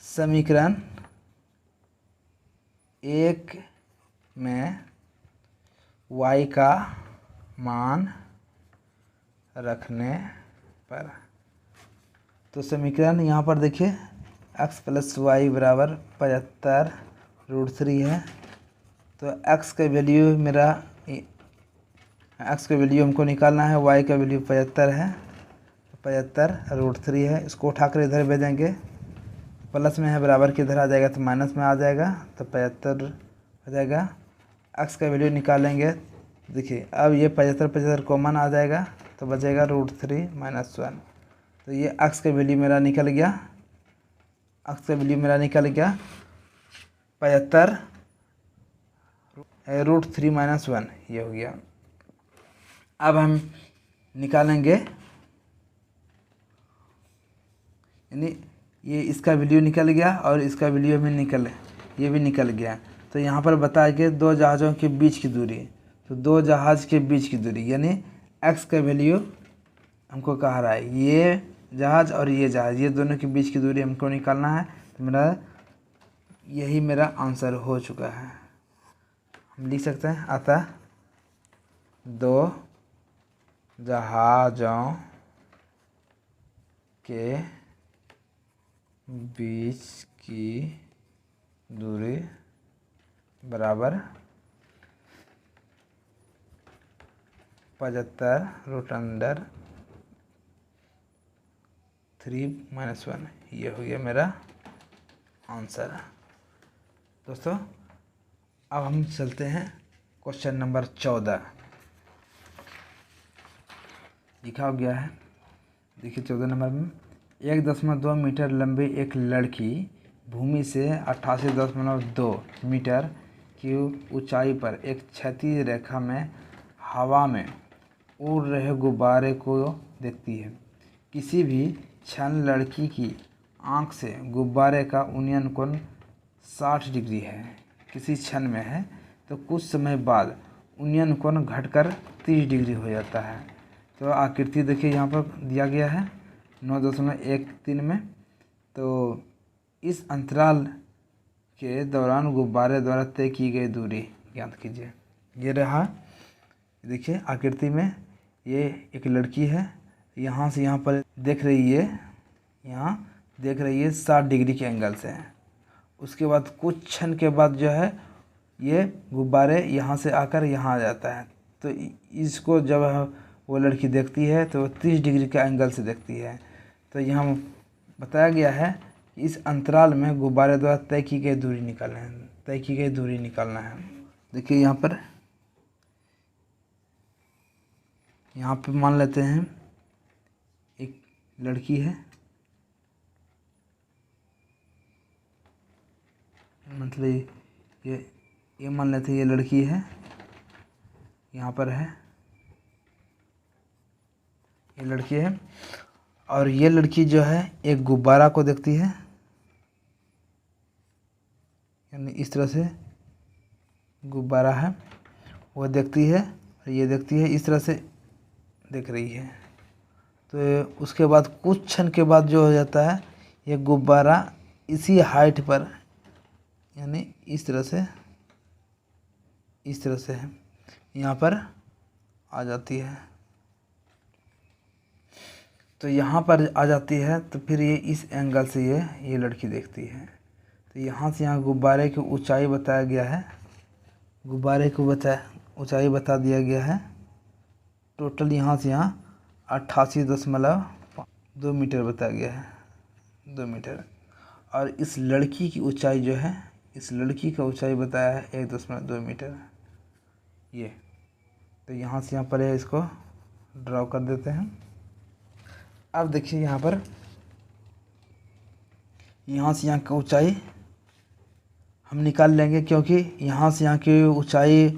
Speaker 1: समीकरण 1 में Y का मान रखने पर, तो समीकरण यहाँ पर देखिए x प्लस वाई बराबर 75√3 है। तो x का वैल्यू हमको निकालना है, y का वैल्यू 75 है, 75√3 है। इसको उठाकर इधर भेजेंगे, प्लस में है बराबर के इधर आ जाएगा तो माइनस में आ जाएगा, तो 75 हो जाएगा। x का वैल्यू निकालेंगे देखिए अब ये 75 कॉमन आ जाएगा तो बचेगा √3 - 1। तो ये x का वैल्यू मेरा निकल गया, x का वैल्यू मेरा निकल गया 75 √3 - 1, ये हो गया। अब हम निकालेंगे, यानी ये इसका वैल्यू निकल गया और इसका वैल्यू भी ये भी निकल गया। तो यहाँ पर बताया कि दो जहाज़ों के बीच की दूरी, तो दो जहाज़ के बीच की दूरी यानी x का वैल्यू हमको कह रहा है, ये जहाज़ और ये जहाज़, ये दोनों के बीच की दूरी हमको निकालना है। तो यही मेरा आंसर हो चुका है। हम लिख सकते हैं, अतः दो जहाज़ों के बीच की दूरी बराबर 75 √3 - 1, ये हो गया मेरा आंसर। दोस्तों अब हम चलते हैं क्वेश्चन नंबर 14। लिखा हो गया है, देखिए 14 नंबर में, 1.2 मीटर लंबी एक लड़की भूमि से 88.2 मीटर की ऊंचाई पर एक क्षैतिज रेखा में हवा में उड़ रहे गुब्बारे को देखती है। किसी भी क्षण लड़की की आंख से गुब्बारे का उन्नयन कोण 60 डिग्री है, किसी क्षण में है, तो कुछ समय बाद उन्नयन कोण घटकर 30 डिग्री हो जाता है। तो आकृति देखिए यहाँ पर दिया गया है 9.13 में। तो इस अंतराल के दौरान गुब्बारे द्वारा तय की गई दूरी ज्ञात कीजिए। ये रहा, देखिए आकृति में ये एक लड़की है, यहाँ से यहाँ पर देख रही है, यहाँ देख रही है 60 डिग्री के एंगल से। उसके बाद कुछ क्षण के बाद जो है ये गुब्बारे यहाँ से आकर यहाँ आ जाता है। तो इसको जब वो लड़की देखती है तो 30 डिग्री के एंगल से देखती है। तो यहाँ बताया गया है कि इस अंतराल में गुब्बारे द्वारा तय की गई दूरी निकालना है। देखिए यहाँ पे मान लेते हैं एक लड़की है, मतलब ये मान लेते हैं ये लड़की है, यहाँ पर है, ये लड़की है और ये लड़की जो है एक गुब्बारा को देखती है, यानी इस तरह से गुब्बारा है वो देखती है और ये देखती है, इस तरह से देख रही है। तो उसके बाद कुछ क्षण के बाद जो हो जाता है ये गुब्बारा इसी हाइट पर, यानी इस तरह से है, यहाँ पर आ जाती है। तो यहाँ पर आ जाती है तो फिर ये इस एंगल से ये लड़की देखती है। तो यहाँ से यहाँ गुब्बारे की ऊंचाई बताया गया है, ऊंचाई बता दिया गया है। टोटल यहाँ से यहाँ 88.2 मीटर बताया गया है, 2 मीटर। और इस लड़की की ऊंचाई जो है, इस लड़की का ऊंचाई बताया है 1.2 मीटर ये। तो यहाँ से यहाँ पर है, इसको ड्रॉ कर देते हैं। अब देखिए यहाँ पर यहाँ से यहाँ की ऊंचाई हम निकाल लेंगे, क्योंकि यहाँ से यहाँ की ऊंचाई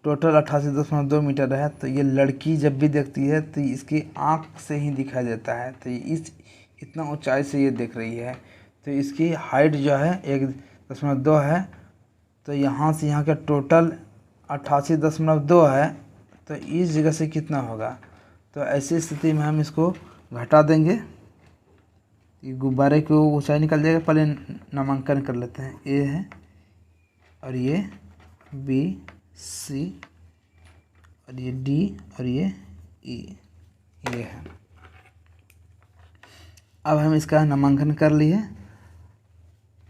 Speaker 1: टोटल 88.2 मीटर है। तो ये लड़की जब भी देखती है तो इसकी आँख से ही दिखाई देता है। तो इतना ऊंचाई से ये देख रही है, तो इसकी हाइट जो है 1.2 है। तो यहाँ से यहाँ का टोटल 88.2 है, तो इस जगह से कितना होगा। तो ऐसी स्थिति में हम इसको घटा देंगे, ये गुब्बारे की ऊंचाई निकल जाएगा। पहले नामांकन कर लेते हैं, ए है और ये बी, सी और ये डी और ये ई, ये है। अब हम इसका नामांकन कर लिए।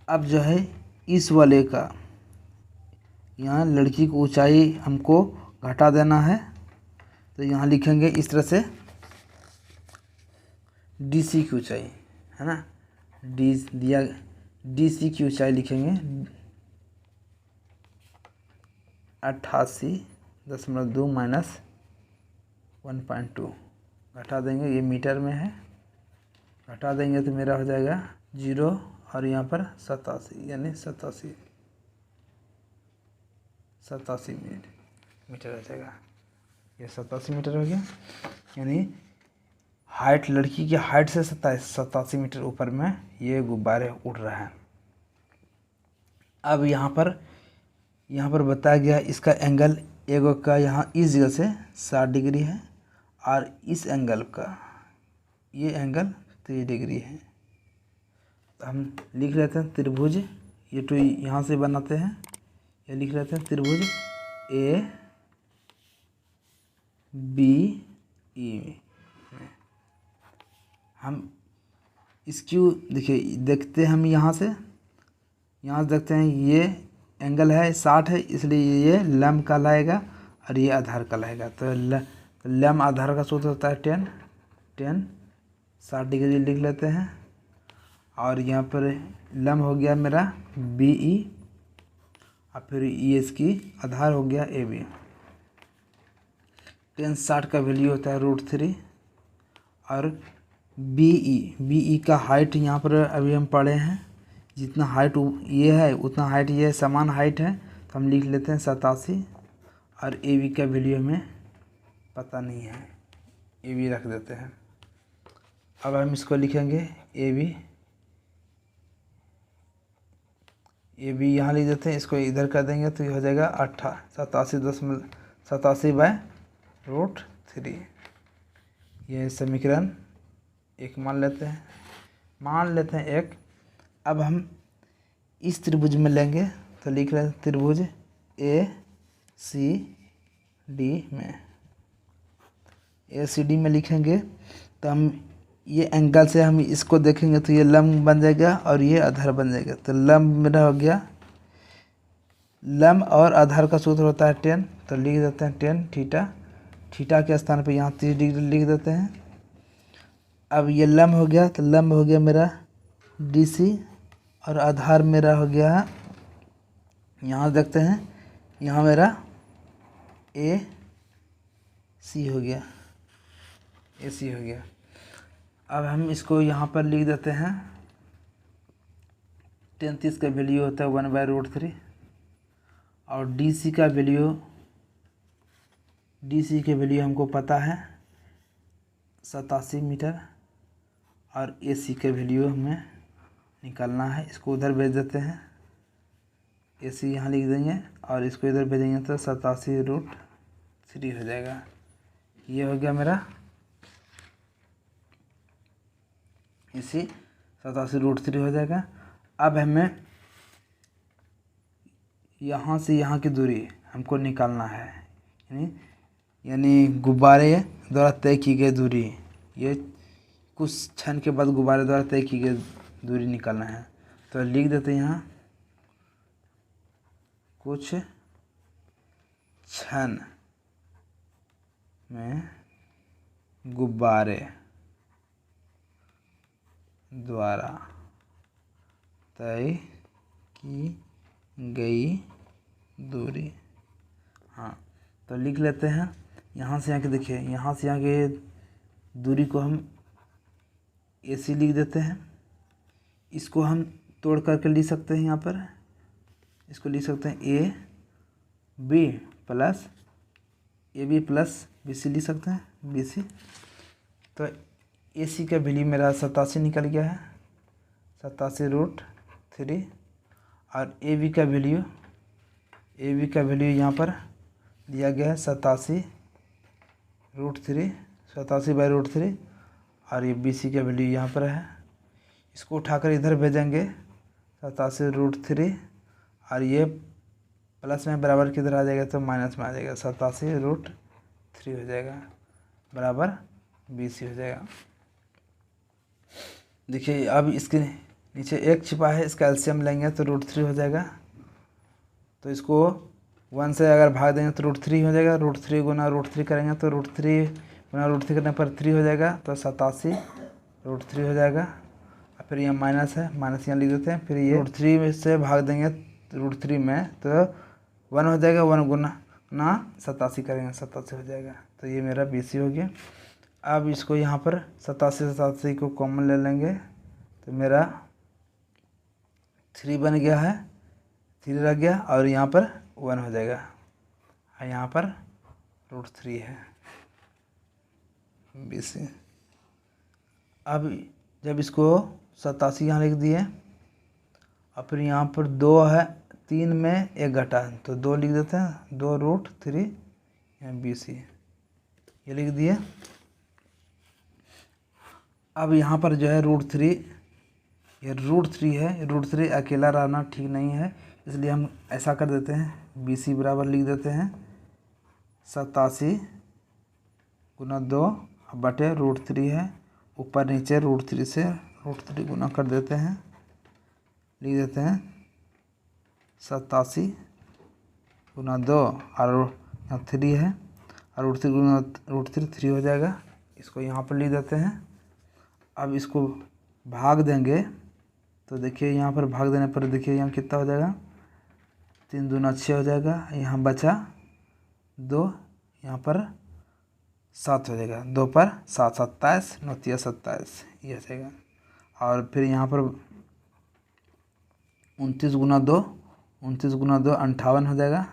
Speaker 1: अब जो है इस वाले का यहाँ लड़की की ऊंचाई हमको घटा देना है। तो यहाँ लिखेंगे इस तरह से डी सी की ऊंचाई है ना, डी सी की ऊंचाई लिखेंगे 0.2 माइनस 1.2 घटा देंगे, ये मीटर में है, घटा देंगे तो मेरा हो जाएगा 0 और यहाँ पर 87 यानी 87 मीटर हो जाएगा। ये 87 मीटर हो गया, यानी हाइट, लड़की की हाइट से 87 मीटर ऊपर में ये गुब्बारे उड़ रहे हैं। अब यहाँ पर बताया गया इसका एंगल एगो का यहाँ इस जगह से 60 डिग्री है और इस एंगल का ये एंगल 30 डिग्री है। तो हम लिख लेते हैं त्रिभुज, ये तो यहाँ से बनाते हैं, ये लिख लेते हैं त्रिभुज ए बी ई। हम इसकी देखिए, देखते हैं हम यहाँ से देखते हैं ये एंगल है 60 है, इसलिए ये लंब कहलाएगा और ये आधार कहलाएगा। तो लंब आधार का सूत्र होता है 10 60 डिग्री लिख लेते हैं। और यहाँ पर लंब हो गया मेरा बी ई और फिर ये इसकी आधार हो गया ए बी। 10 60 का वैल्यू होता है √3 और बी ई का हाइट यहाँ पर अभी हम पढ़े हैं, जितना हाइट ये है उतना हाइट ये है, समान हाइट है, तो हम लिख लेते हैं 87 और ए बी का वैल्यू हमें पता नहीं है, ए बी रख देते हैं। अब हम इसको लिखेंगे ए बी यहाँ लिख देते हैं, इसको इधर कर देंगे तो ये हो जाएगा 87/√3। ये समीकरण 1 मान लेते हैं 1। अब हम इस त्रिभुज में लेंगे तो लिख रहे हैं त्रिभुज ए सी डी में। ए सी डी में लिखेंगे तो हम ये एंगल से हम इसको देखेंगे तो ये लंब बन जाएगा और ये आधार बन जाएगा। तो लंब मेरा हो गया, लंब और आधार का सूत्र होता है 10, तो लिख देते हैं 10 थीटा के स्थान पे यहाँ 30 डिग्री लिख देते हैं। अब ये लंब हो गया, तो लंब हो गया मेरा डी सी और आधार मेरा हो गया, यहाँ देखते हैं यहाँ मेरा ए सी हो गया। अब हम इसको यहाँ पर लिख देते हैं 33 का वैल्यू होता है 1/√3 और डी सी का वैल्यू हमको पता है 87 मीटर और ए सी का वैल्यू हमें निकालना है। इसको उधर भेज देते हैं, ए सी यहाँ लिख देंगे और इसको इधर भेजेंगे तो 87√3 हो जाएगा। ये हो गया मेरा इसी 87√3 हो जाएगा। अब हमें यहाँ से यहाँ की दूरी हमको निकालना है, यानी गुब्बारे द्वारा तय की गई दूरी, ये कुछ क्षण के बाद गुब्बारे द्वारा तय की गई दूरी निकालना है। तो लिख देते हैं यहाँ कुछ क्षण में गुब्बारे द्वारा तय की गई दूरी। हाँ, तो लिख लेते हैं यहाँ से यहाँ के, देखिए यहाँ से यहाँ के दूरी को हम ए सी लिख देते हैं। इसको हम तोड़ करके लिख सकते हैं, यहाँ पर इसको लिख सकते हैं a b plus b c लिख सकते हैं, बी सी। तो ए सी का वैल्यू मेरा 87 निकल गया है, 87√3 और ए बी का वैल्यू यहाँ पर दिया गया है 87/√3 और ये बी सी का वैल्यू यहाँ पर है। इसको उठाकर इधर भेजेंगे 87√3 और ये प्लस में बराबर किधर आ जाएगा तो माइनस में आ जाएगा, 87√3 हो जाएगा बराबर BC हो जाएगा। देखिए अब इसके नीचे 1 छिपा है, इसका एलसीएम लेंगे तो √3 हो जाएगा। तो इसको 1 से अगर भाग देंगे तो √3 हो जाएगा, √3 गुना √3 करेंगे तो √3 गुना √3 करने पर 3 हो जाएगा, तो 87√3 हो जाएगा। और फिर यहाँ माइनस है, माइनस यहाँ लिख देते हैं। फिर ये √3 से भाग देंगे √3 में तो 1 हो जाएगा, 1 गुना ना 87 करेंगे, 87 हो जाएगा। तो ये मेरा BC हो गया। अब इसको यहाँ पर 87 को कॉमन ले लेंगे तो मेरा 3 बन गया है, 3 रह गया और यहाँ पर 1 हो जाएगा और यहाँ पर √3 है BC। अब जब इसको 87 यहाँ लिख दिए और फिर यहाँ पर 2 है, 3 में 1 घटा तो 2 लिख देते हैं, 2√3 यहाँ BC ये लिख दिए। अब यहाँ पर जो है √3, ये √3 है, √3 अकेला रहना ठीक नहीं है, इसलिए हम ऐसा कर देते हैं, BC बराबर लिख देते हैं 87 गुना 2 बटे √3 है, ऊपर नीचे √3 से √3 गुना कर देते हैं, लिख देते हैं 87 गुना 2 और यहाँ 3 है और √3 गुना √3 3 हो जाएगा। इसको यहाँ पर लिख देते हैं। अब इसको भाग देंगे तो देखिए यहाँ पर भाग देने पर देखिए यहाँ कितना हो जाएगा, 3 दूना 6 हो जाएगा, यहाँ बचा 2, यहाँ पर 7 हो जाएगा, 2 पर 7, 27, 9 तिया 27 ये हो जाएगा। और फिर यहाँ पर 29 गुना 2 58 हो जाएगा,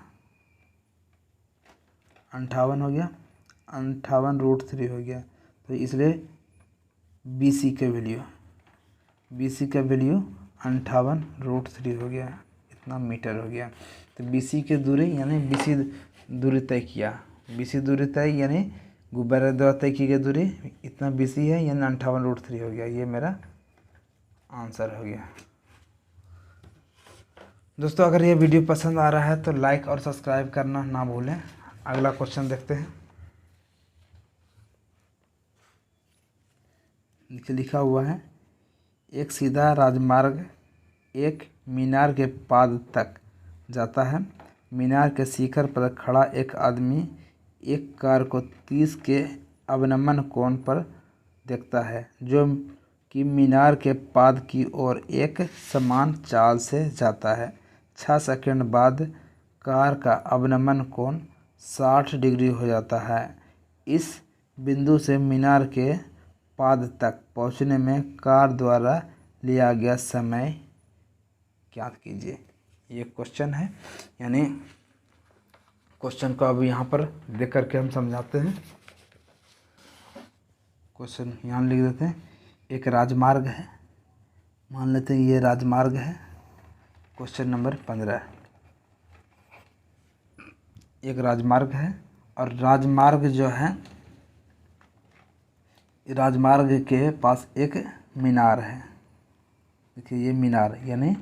Speaker 1: 58 हो गया, 58 √3 हो गया। तो इसलिए BC का वैल्यू 58 √3 हो गया, इतना मीटर हो गया। तो BC की दूरी यानी BC दूरी तय किया, BC दूरी तय यानी गुब्बारे द्वारा तय की गई दूरी इतना BC है यानी 58 √3 हो गया। ये मेरा आंसर हो गया। दोस्तों अगर ये वीडियो पसंद आ रहा है तो लाइक और सब्सक्राइब करना ना भूलें। अगला क्वेश्चन देखते हैं। नीचे लिखा हुआ है, एक सीधा राजमार्ग एक मीनार के पाद तक जाता है। मीनार के शिखर पर खड़ा एक आदमी एक कार को 30 के अवनमन कोण पर देखता है, जो कि मीनार के पाद की ओर एक समान चाल से जाता है। 6 सेकंड बाद कार का अवनमन कोण 60 डिग्री हो जाता है। इस बिंदु से मीनार के पाद तक पहुंचने में कार द्वारा लिया गया समय ज्ञात कीजिए। ये क्वेश्चन है, यानी क्वेश्चन को अब यहाँ पर देख करके हम समझाते हैं। क्वेश्चन यहाँ लिख देते हैं, एक राजमार्ग है, मान लेते हैं ये राजमार्ग है। क्वेश्चन नंबर 15, एक राजमार्ग है और राजमार्ग जो है, राजमार्ग के पास एक मीनार है। देखिए ये मीनार यानी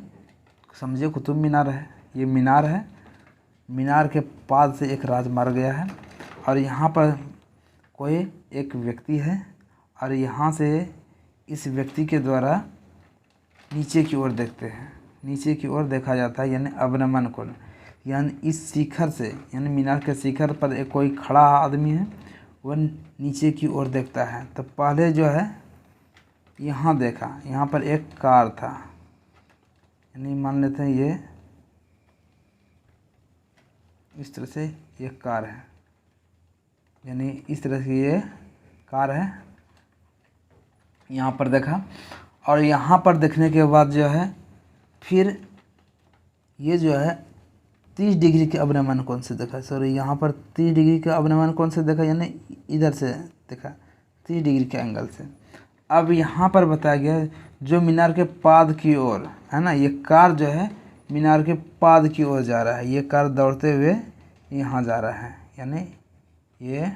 Speaker 1: समझिए कुतुब मीनार है, ये मीनार है। मीनार के पास से एक राजमार्ग गया है और यहाँ पर कोई एक व्यक्ति है और यहाँ से इस व्यक्ति के द्वारा नीचे की ओर देखते हैं, नीचे की ओर देखा जाता है यानी अवनमन कोण। यानी इस शिखर से यानी मीनार के शिखर पर एक कोई खड़ा आदमी है, वह नीचे की ओर देखता है। तो पहले जो है यहाँ देखा, यहाँ पर एक कार था, यानी मान लेते हैं ये इस तरह से ये कार है, यानी इस तरह से ये कार है। यहाँ पर देखा और यहाँ पर देखने के बाद जो है फिर ये जो है 30 डिग्री के अवनमन कोण से देखा, सॉरी यहाँ पर 30 डिग्री के अवनमन कोण से देखा, यानी इधर से देखा 30 डिग्री के एंगल से। अब यहाँ पर बताया गया जो मीनार के पाद की ओर है ना, ये कार जो है मीनार के पाद की ओर जा रहा है। ये कार दौड़ते हुए यहाँ जा रहा है, यानी ये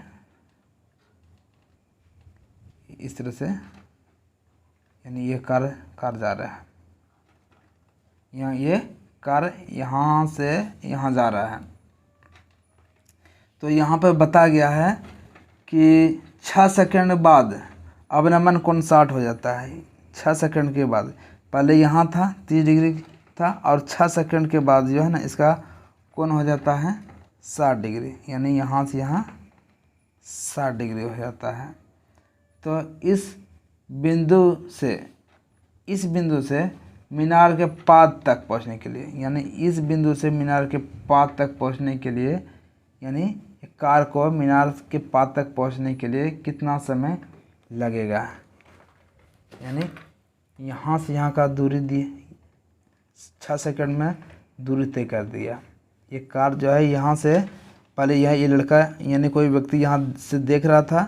Speaker 1: इस तरह से, यानी ये कार जा रहा है, यहाँ ये कार यहाँ से यहाँ जा रहा है। तो यहाँ पर बताया गया है कि 6 सेकंड बाद अवनमन कोण 60 हो जाता है। 6 सेकंड के बाद, पहले यहाँ था 30 डिग्री था और 6 सेकंड के बाद जो है ना इसका कोण हो जाता है 60 डिग्री, यानी यहाँ से यहाँ 60 डिग्री हो जाता है। तो इस बिंदु से मीनार के पाद तक पहुँचने के लिए, यानी इस बिंदु से मीनार के पाद तक पहुँचने के लिए यानी कार को मीनार के पार तक पहुंचने के लिए कितना समय लगेगा। यानी यहाँ से यहाँ का दूरी दी 6 सेकंड में दूरी तय कर दिया। ये कार जो है यहाँ से पहले यह ये लड़का यानी कोई व्यक्ति यहाँ से देख रहा था,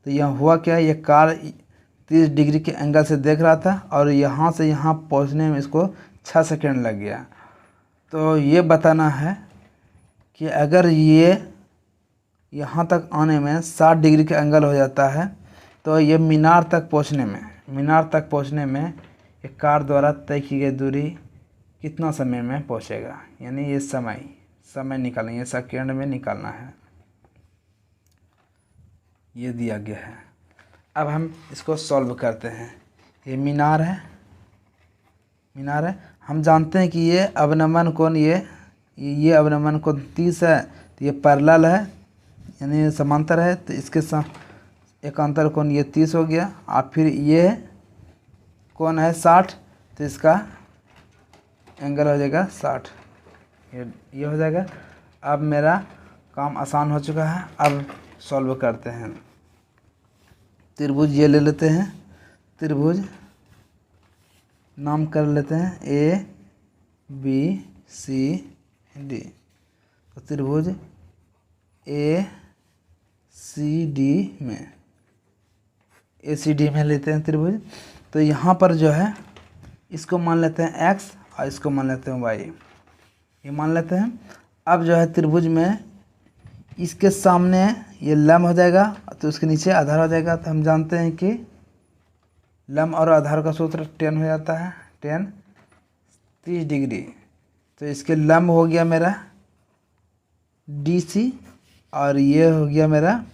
Speaker 1: तो यहाँ हुआ क्या, ये कार 30 डिग्री के एंगल से देख रहा था और यहाँ से यहाँ पहुँचने में इसको 6 सेकंड लग गया। तो ये बताना है कि अगर ये यहाँ तक आने में 60 डिग्री का एंगल हो जाता है तो ये मीनार तक पहुँचने में एक कार द्वारा तय की गई दूरी कितना समय में पहुँचेगा। यानी ये समय निकालना, ये सेकेंड में निकालना है, ये दिया गया है। अब हम इसको सॉल्व करते हैं। ये मीनार है, हम जानते हैं कि ये अवनमन कोण ये अवनमन कोण 30 है, तो ये पैरेलल है यानी समांतर है, तो इसके साथ एकांतर कोण ये 30 हो गया। और फिर ये कोण है 60, तो इसका एंगल हो जाएगा 60, ये हो जाएगा। अब मेरा काम आसान हो चुका है। अब सॉल्व करते हैं। त्रिभुज ये ले लेते हैं, त्रिभुज नाम कर लेते हैं ABCD। तो त्रिभुज ACD में लेते हैं त्रिभुज। तो यहाँ पर जो है इसको मान लेते हैं x और इसको मान लेते हैं y, ये मान लेते हैं। अब जो है त्रिभुज में इसके सामने ये लंब हो जाएगा तो उसके नीचे आधार हो जाएगा। तो हम जानते हैं कि लंब और आधार का सूत्र tan हो जाता है, tan 30 डिग्री। तो इसके लंब हो गया मेरा DC और ये हो गया मेरा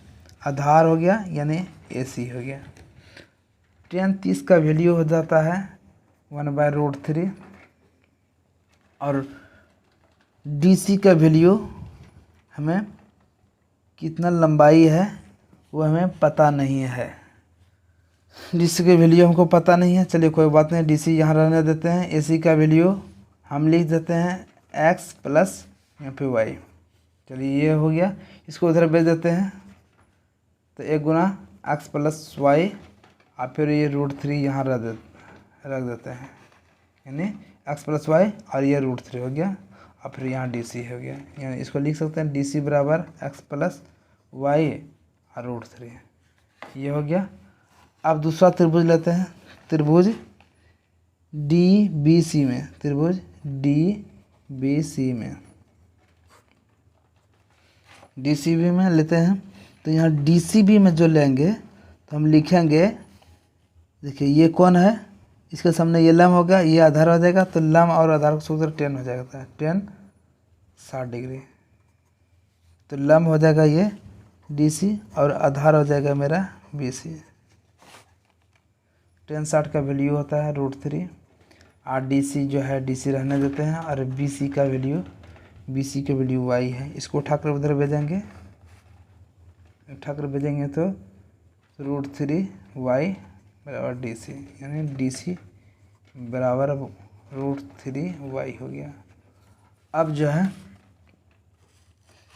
Speaker 1: आधार हो गया यानी AC हो गया। tan 30 का वैल्यू हो जाता है 1/√3 और DC का वैल्यू हमें कितना लंबाई है वो हमें पता नहीं है। DC का वैल्यू हमको पता नहीं है, चलिए कोई बात नहीं, DC यहाँ रहने देते हैं। AC का वैल्यू हम लिख देते हैं x प्लस यहाँ पे y। चलिए ये हो गया, इसको उधर भेज देते हैं। तो 1 गुना x प्लस y और फिर ये √3 यहाँ रख देते हैं, यानी x प्लस y और ये √3 हो गया और फिर यहाँ DC हो गया। यानी इसको लिख सकते हैं DC बराबर x प्लस y और √3, ये हो गया। अब दूसरा त्रिभुज लेते हैं, त्रिभुज DBC में, त्रिभुज DBC में DCB में लेते हैं। तो यहाँ DCB में जो लेंगे तो हम लिखेंगे, देखिए ये कौन है, इसके सामने ये लंब होगा, ये आधार हो जाएगा, तो लंब और आधार का सूत्र tan हो जाएगा, tan 60 डिग्री। तो लंब हो जाएगा ये DC और आधार हो जाएगा मेरा BC। tan 60 का वैल्यू होता है √3 और DC जो है DC रहने देते हैं और BC का वैल्यू y है। इसको उठाकर उधर भेजेंगे, तो √3y बराबर DC, यानी DC बराबर √3y हो गया। अब जो है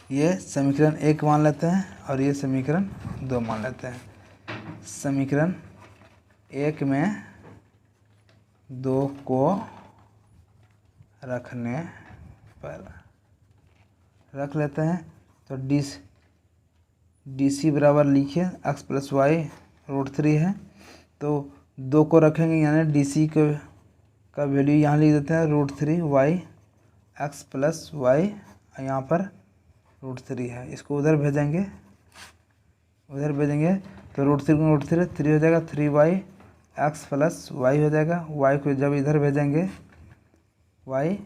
Speaker 1: ये समीकरण 1 मान लेते हैं और ये समीकरण 2 मान लेते हैं। समीकरण 1 में 2 को रखने पर रख लेते हैं, तो DC बराबर लिखिए x प्लस y √3 है, तो 2 को रखेंगे यानी DC का वैल्यू यहाँ लिख देते हैं √3y x प्लस y, यहाँ पर √3 है। इसको उधर भेजेंगे, तो √3 3 हो जाएगा, 3y x प्लस y हो जाएगा। y को जब इधर भेजेंगे y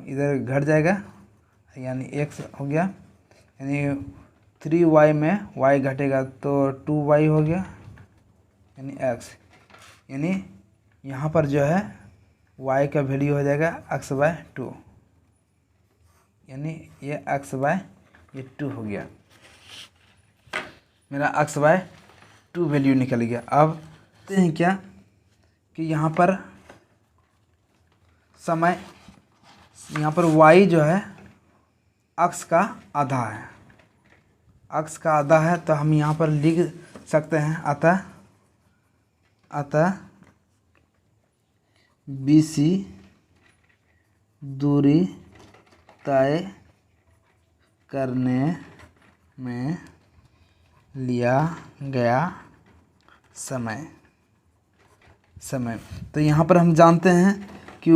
Speaker 1: इधर घट जाएगा यानी x हो गया, यानी 3y में y घटेगा तो 2y हो गया यानी x, यानी यहाँ पर जो है y का वैल्यू हो जाएगा x/2, यानी ये x/2 हो गया, मेरा x/2 वैल्यू निकल गया। अब देखते हैं क्या कि यहाँ पर समय, यहाँ पर y जो है अक्ष का आधा है, अक्ष का आधा है, तो हम यहाँ पर लिख सकते हैं अतः BC दूरी तय करने में लिया गया समय। तो यहाँ पर हम जानते हैं कि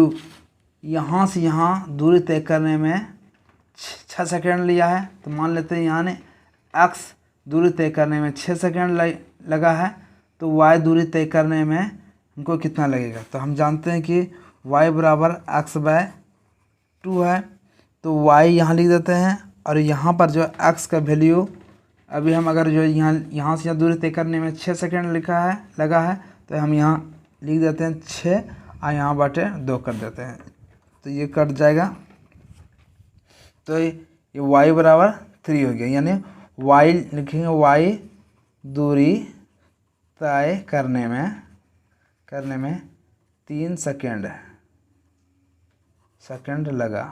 Speaker 1: यहाँ से यहाँ दूरी तय करने में 6 सेकेंड लिया है। तो मान लेते हैं यहाँ ने x दूरी तय करने में 6 सेकेंड लगा है, तो y दूरी तय करने में हमको कितना लगेगा। तो हम जानते हैं कि y बराबर x/2 है, तो y यहाँ लिख देते हैं। और यहाँ पर जो x का वैल्यू अभी हम अगर जो यहाँ से यहाँ दूरी तय करने में 6 सेकेंड लगा है, तो हम यहाँ लिख देते हैं 6 और यहाँ बटे 2 कर देते हैं, तो ये कट जाएगा। तो ये y बराबर 3 हो गया, यानी y लिखेंगे y दूरी तय करने में 3 सेकेंड लगा।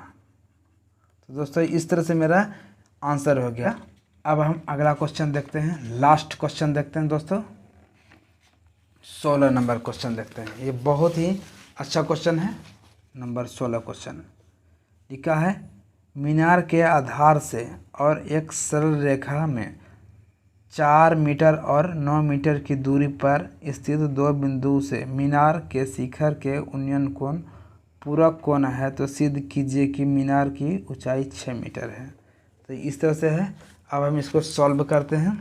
Speaker 1: तो दोस्तों इस तरह से मेरा आंसर हो गया। अब हम अगला क्वेश्चन देखते हैं, लास्ट क्वेश्चन देखते हैं दोस्तों। 16 नंबर क्वेश्चन देखते हैं। ये बहुत ही अच्छा क्वेश्चन है। नंबर 16 क्वेश्चन लिखा है, मीनार के आधार से और एक सरल रेखा में 4 मीटर और 9 मीटर की दूरी पर स्थित 2 बिंदु से मीनार के शिखर के उन्नयन कोण पूरक कोण है, तो सिद्ध कीजिए कि मीनार की ऊंचाई 6 मीटर है। तो इस तरह से है। अब हम इसको सॉल्व करते हैं।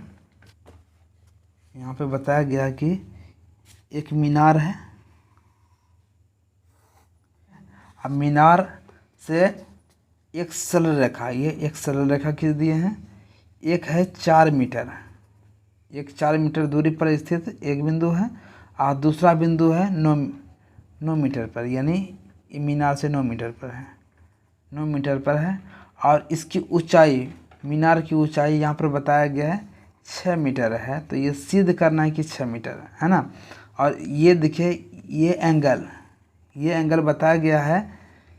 Speaker 1: यहाँ पे बताया गया कि एक मीनार है। अब मीनार से एक सरल रेखा, ये एक सरल रेखा खींच दिए हैं। एक है 4 मीटर, एक 4 मीटर दूरी पर स्थित एक बिंदु है, और दूसरा बिंदु है 9 मीटर पर, यानी मीनार से 9 मीटर पर है, 9 मीटर पर है। और इसकी ऊंचाई, मीनार की ऊंचाई यहाँ पर बताया गया है 6 मीटर है। तो ये सिद्ध करना है कि 6 मीटर है ना। और ये देखिए, ये एंगल बताया गया है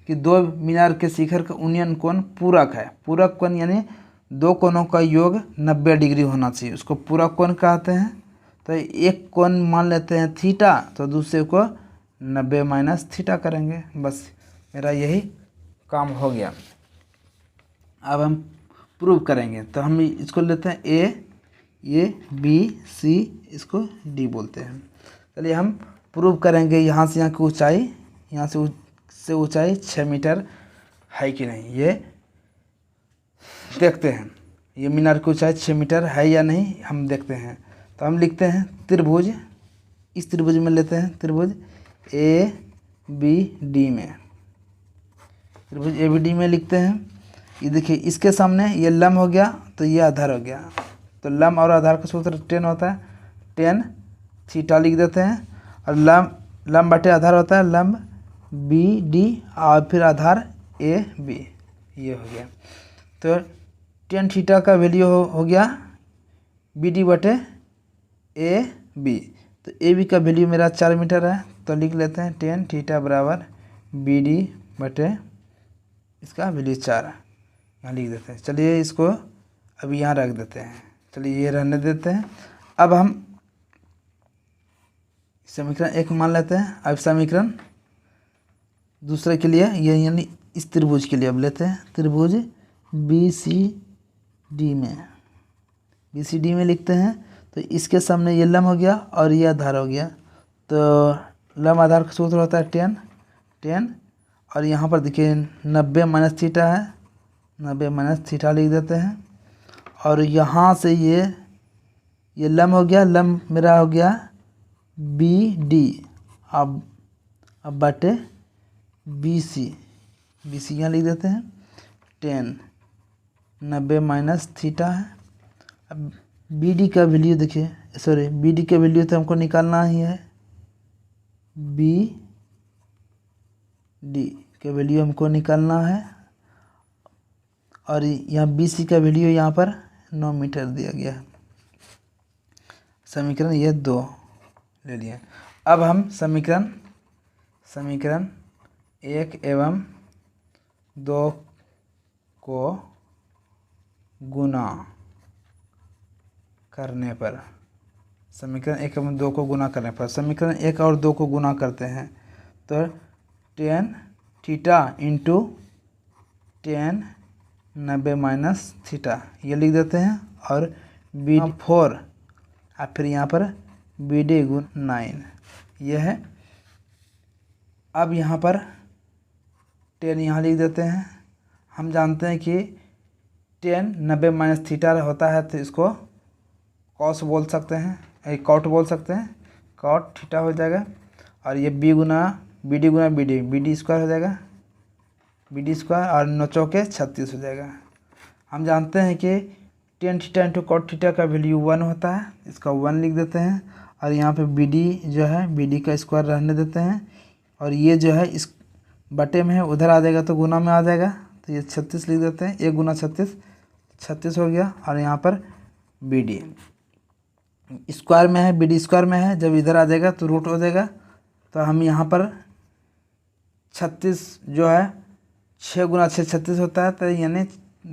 Speaker 1: कि 2 मीनार के शिखर का उन्नयन कोण पूरक है। पूरक कोण यानी 2 कोणों का योग 90 डिग्री होना चाहिए, उसको पूरक कोण कहते हैं। तो एक कोण मान लेते हैं थीटा, तो दूसरे को 90 माइनस थीटा करेंगे। बस मेरा यही काम हो गया। अब हम प्रूव करेंगे। तो हम इसको लेते हैं ए बी सी, इसको डी बोलते हैं। चलिए हम प्रूव करेंगे यहाँ से यहाँ की ऊंचाई, यहाँ से ऊंचाई 6 मीटर है कि नहीं, ये देखते हैं। ये मीनार की ऊंचाई 6 मीटर है या नहीं, हम देखते हैं। तो हम लिखते हैं त्रिभुज, इस त्रिभुज में लेते हैं त्रिभुज ए बी डी में, त्रिभुज ए बी डी में लिखते हैं। ये देखिए, इसके सामने ये लंब हो गया, तो ये आधार हो गया। तो लंब और आधार का सूत्र 10 होता है, 10 थीटा लिख देते हैं। और लंब बटे आधार होता है लंब बी डी, और फिर आधार ए बी, ये हो गया। तो 10 थीटा का वैल्यू हो गया बी डी बटे ए बी। तो ए बी का वैल्यू मेरा 4 मीटर है, तो लिख लेते हैं 10 थीटा बराबर बी डी बटे इसका वैल्यू 4, यहाँ लिख देते हैं। चलिए इसको अभी यहाँ रख देते हैं। चलिए ये रहने देते हैं। अब हम समीकरण 1 मान लेते हैं। अब समीकरण दूसरे के लिए, ये यानी इस त्रिभुज के लिए अब लेते हैं त्रिभुज बी सी डी में, बी सी डी में लिखते हैं। तो इसके सामने ये लंब हो गया और ये आधार हो गया। तो लंब आधार का सूत्र होता है 10, और यहाँ पर देखिए 90 माइनस थीटा है, 90 माइनस थीटा लिख देते हैं। और यहाँ से ये लंब हो गया, लंब मेरा हो गया बी डी, अब बटे बी सी यहाँ लिख देते हैं 10, 90 माइनस थीटा है। अब बी डी का वैल्यू देखिए, सॉरी बी डी का वैल्यू तो हमको निकालना ही है, बी डी का वैल्यू हमको निकालना है। और यहाँ बी सी का वैल्यू यहाँ पर 9 मीटर दिया गया है। समीकरण ये 2 ले लिए। अब हम समीकरण 1 एवं 2 को गुना करने पर, समीकरण 1 में 2 को गुना करने पर, समीकरण 1 और 2 को गुना करते हैं तो tan theta into tan 90 minus theta ये लिख देते हैं, और बी 4 और फिर यहाँ पर बी डी गुण 9 ये है। अब यहाँ पर tan यहाँ लिख देते हैं। हम जानते हैं कि tan 90 माइनस थीटा होता है तो इसको कॉस बोल सकते हैं, एक कॉट बोल सकते हैं, कॉट थीटा हो जाएगा। और ये b d b d square हो जाएगा, बी डी स्क्वायर, और 9 चौके 36 हो जाएगा। हम जानते हैं कि tan theta into cot theta का वैल्यू 1 होता है, इसका 1 लिख देते हैं। और यहाँ पे बी डी जो है बी डी का स्क्वायर रहने देते हैं, और ये जो है इस बटे में है, उधर आ जाएगा तो गुना में आ जाएगा, तो ये 36 लिख देते हैं। 1 गुना 36 हो गया। और यहाँ पर बी डी स्क्वायर में है, बी डी स्क्वायर में है, जब इधर आ जाएगा तो रूट हो जाएगा। तो हम यहाँ पर 36 जो है 6 गुना 6 36 होता है, तो यानी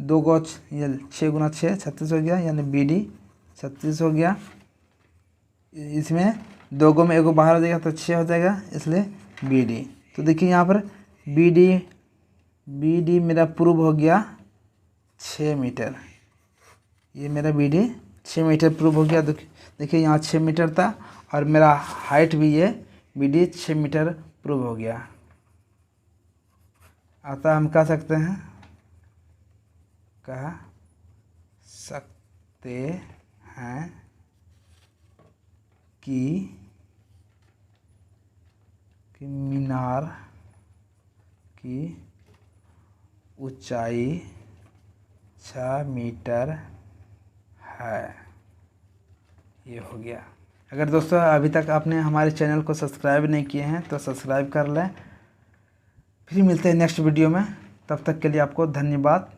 Speaker 1: 2 गो 6 गुना 6 36 हो गया, यानी बी डी 36 हो गया। इसमें 2 गो में 1 गो बाहर हो जाएगा तो 6 हो जाएगा, इसलिए बी डी। तो देखिए यहाँ पर बी डी मेरा प्रूव हो गया 6 मीटर, ये मेरा बी डी 6 मीटर प्रूव हो गया। देखिए यहाँ 6 मीटर था, और मेरा हाइट भी ये बी डी 6 मीटर प्रूव हो गया। अतः हम कह सकते हैं कि मीनार की ऊंचाई 6 मीटर है। ये हो गया। अगर दोस्तों अभी तक आपने हमारे चैनल को सब्सक्राइब नहीं किए हैं तो सब्सक्राइब कर लें। फिर मिलते हैं नेक्स्ट वीडियो में, तब तक के लिए आपको धन्यवाद।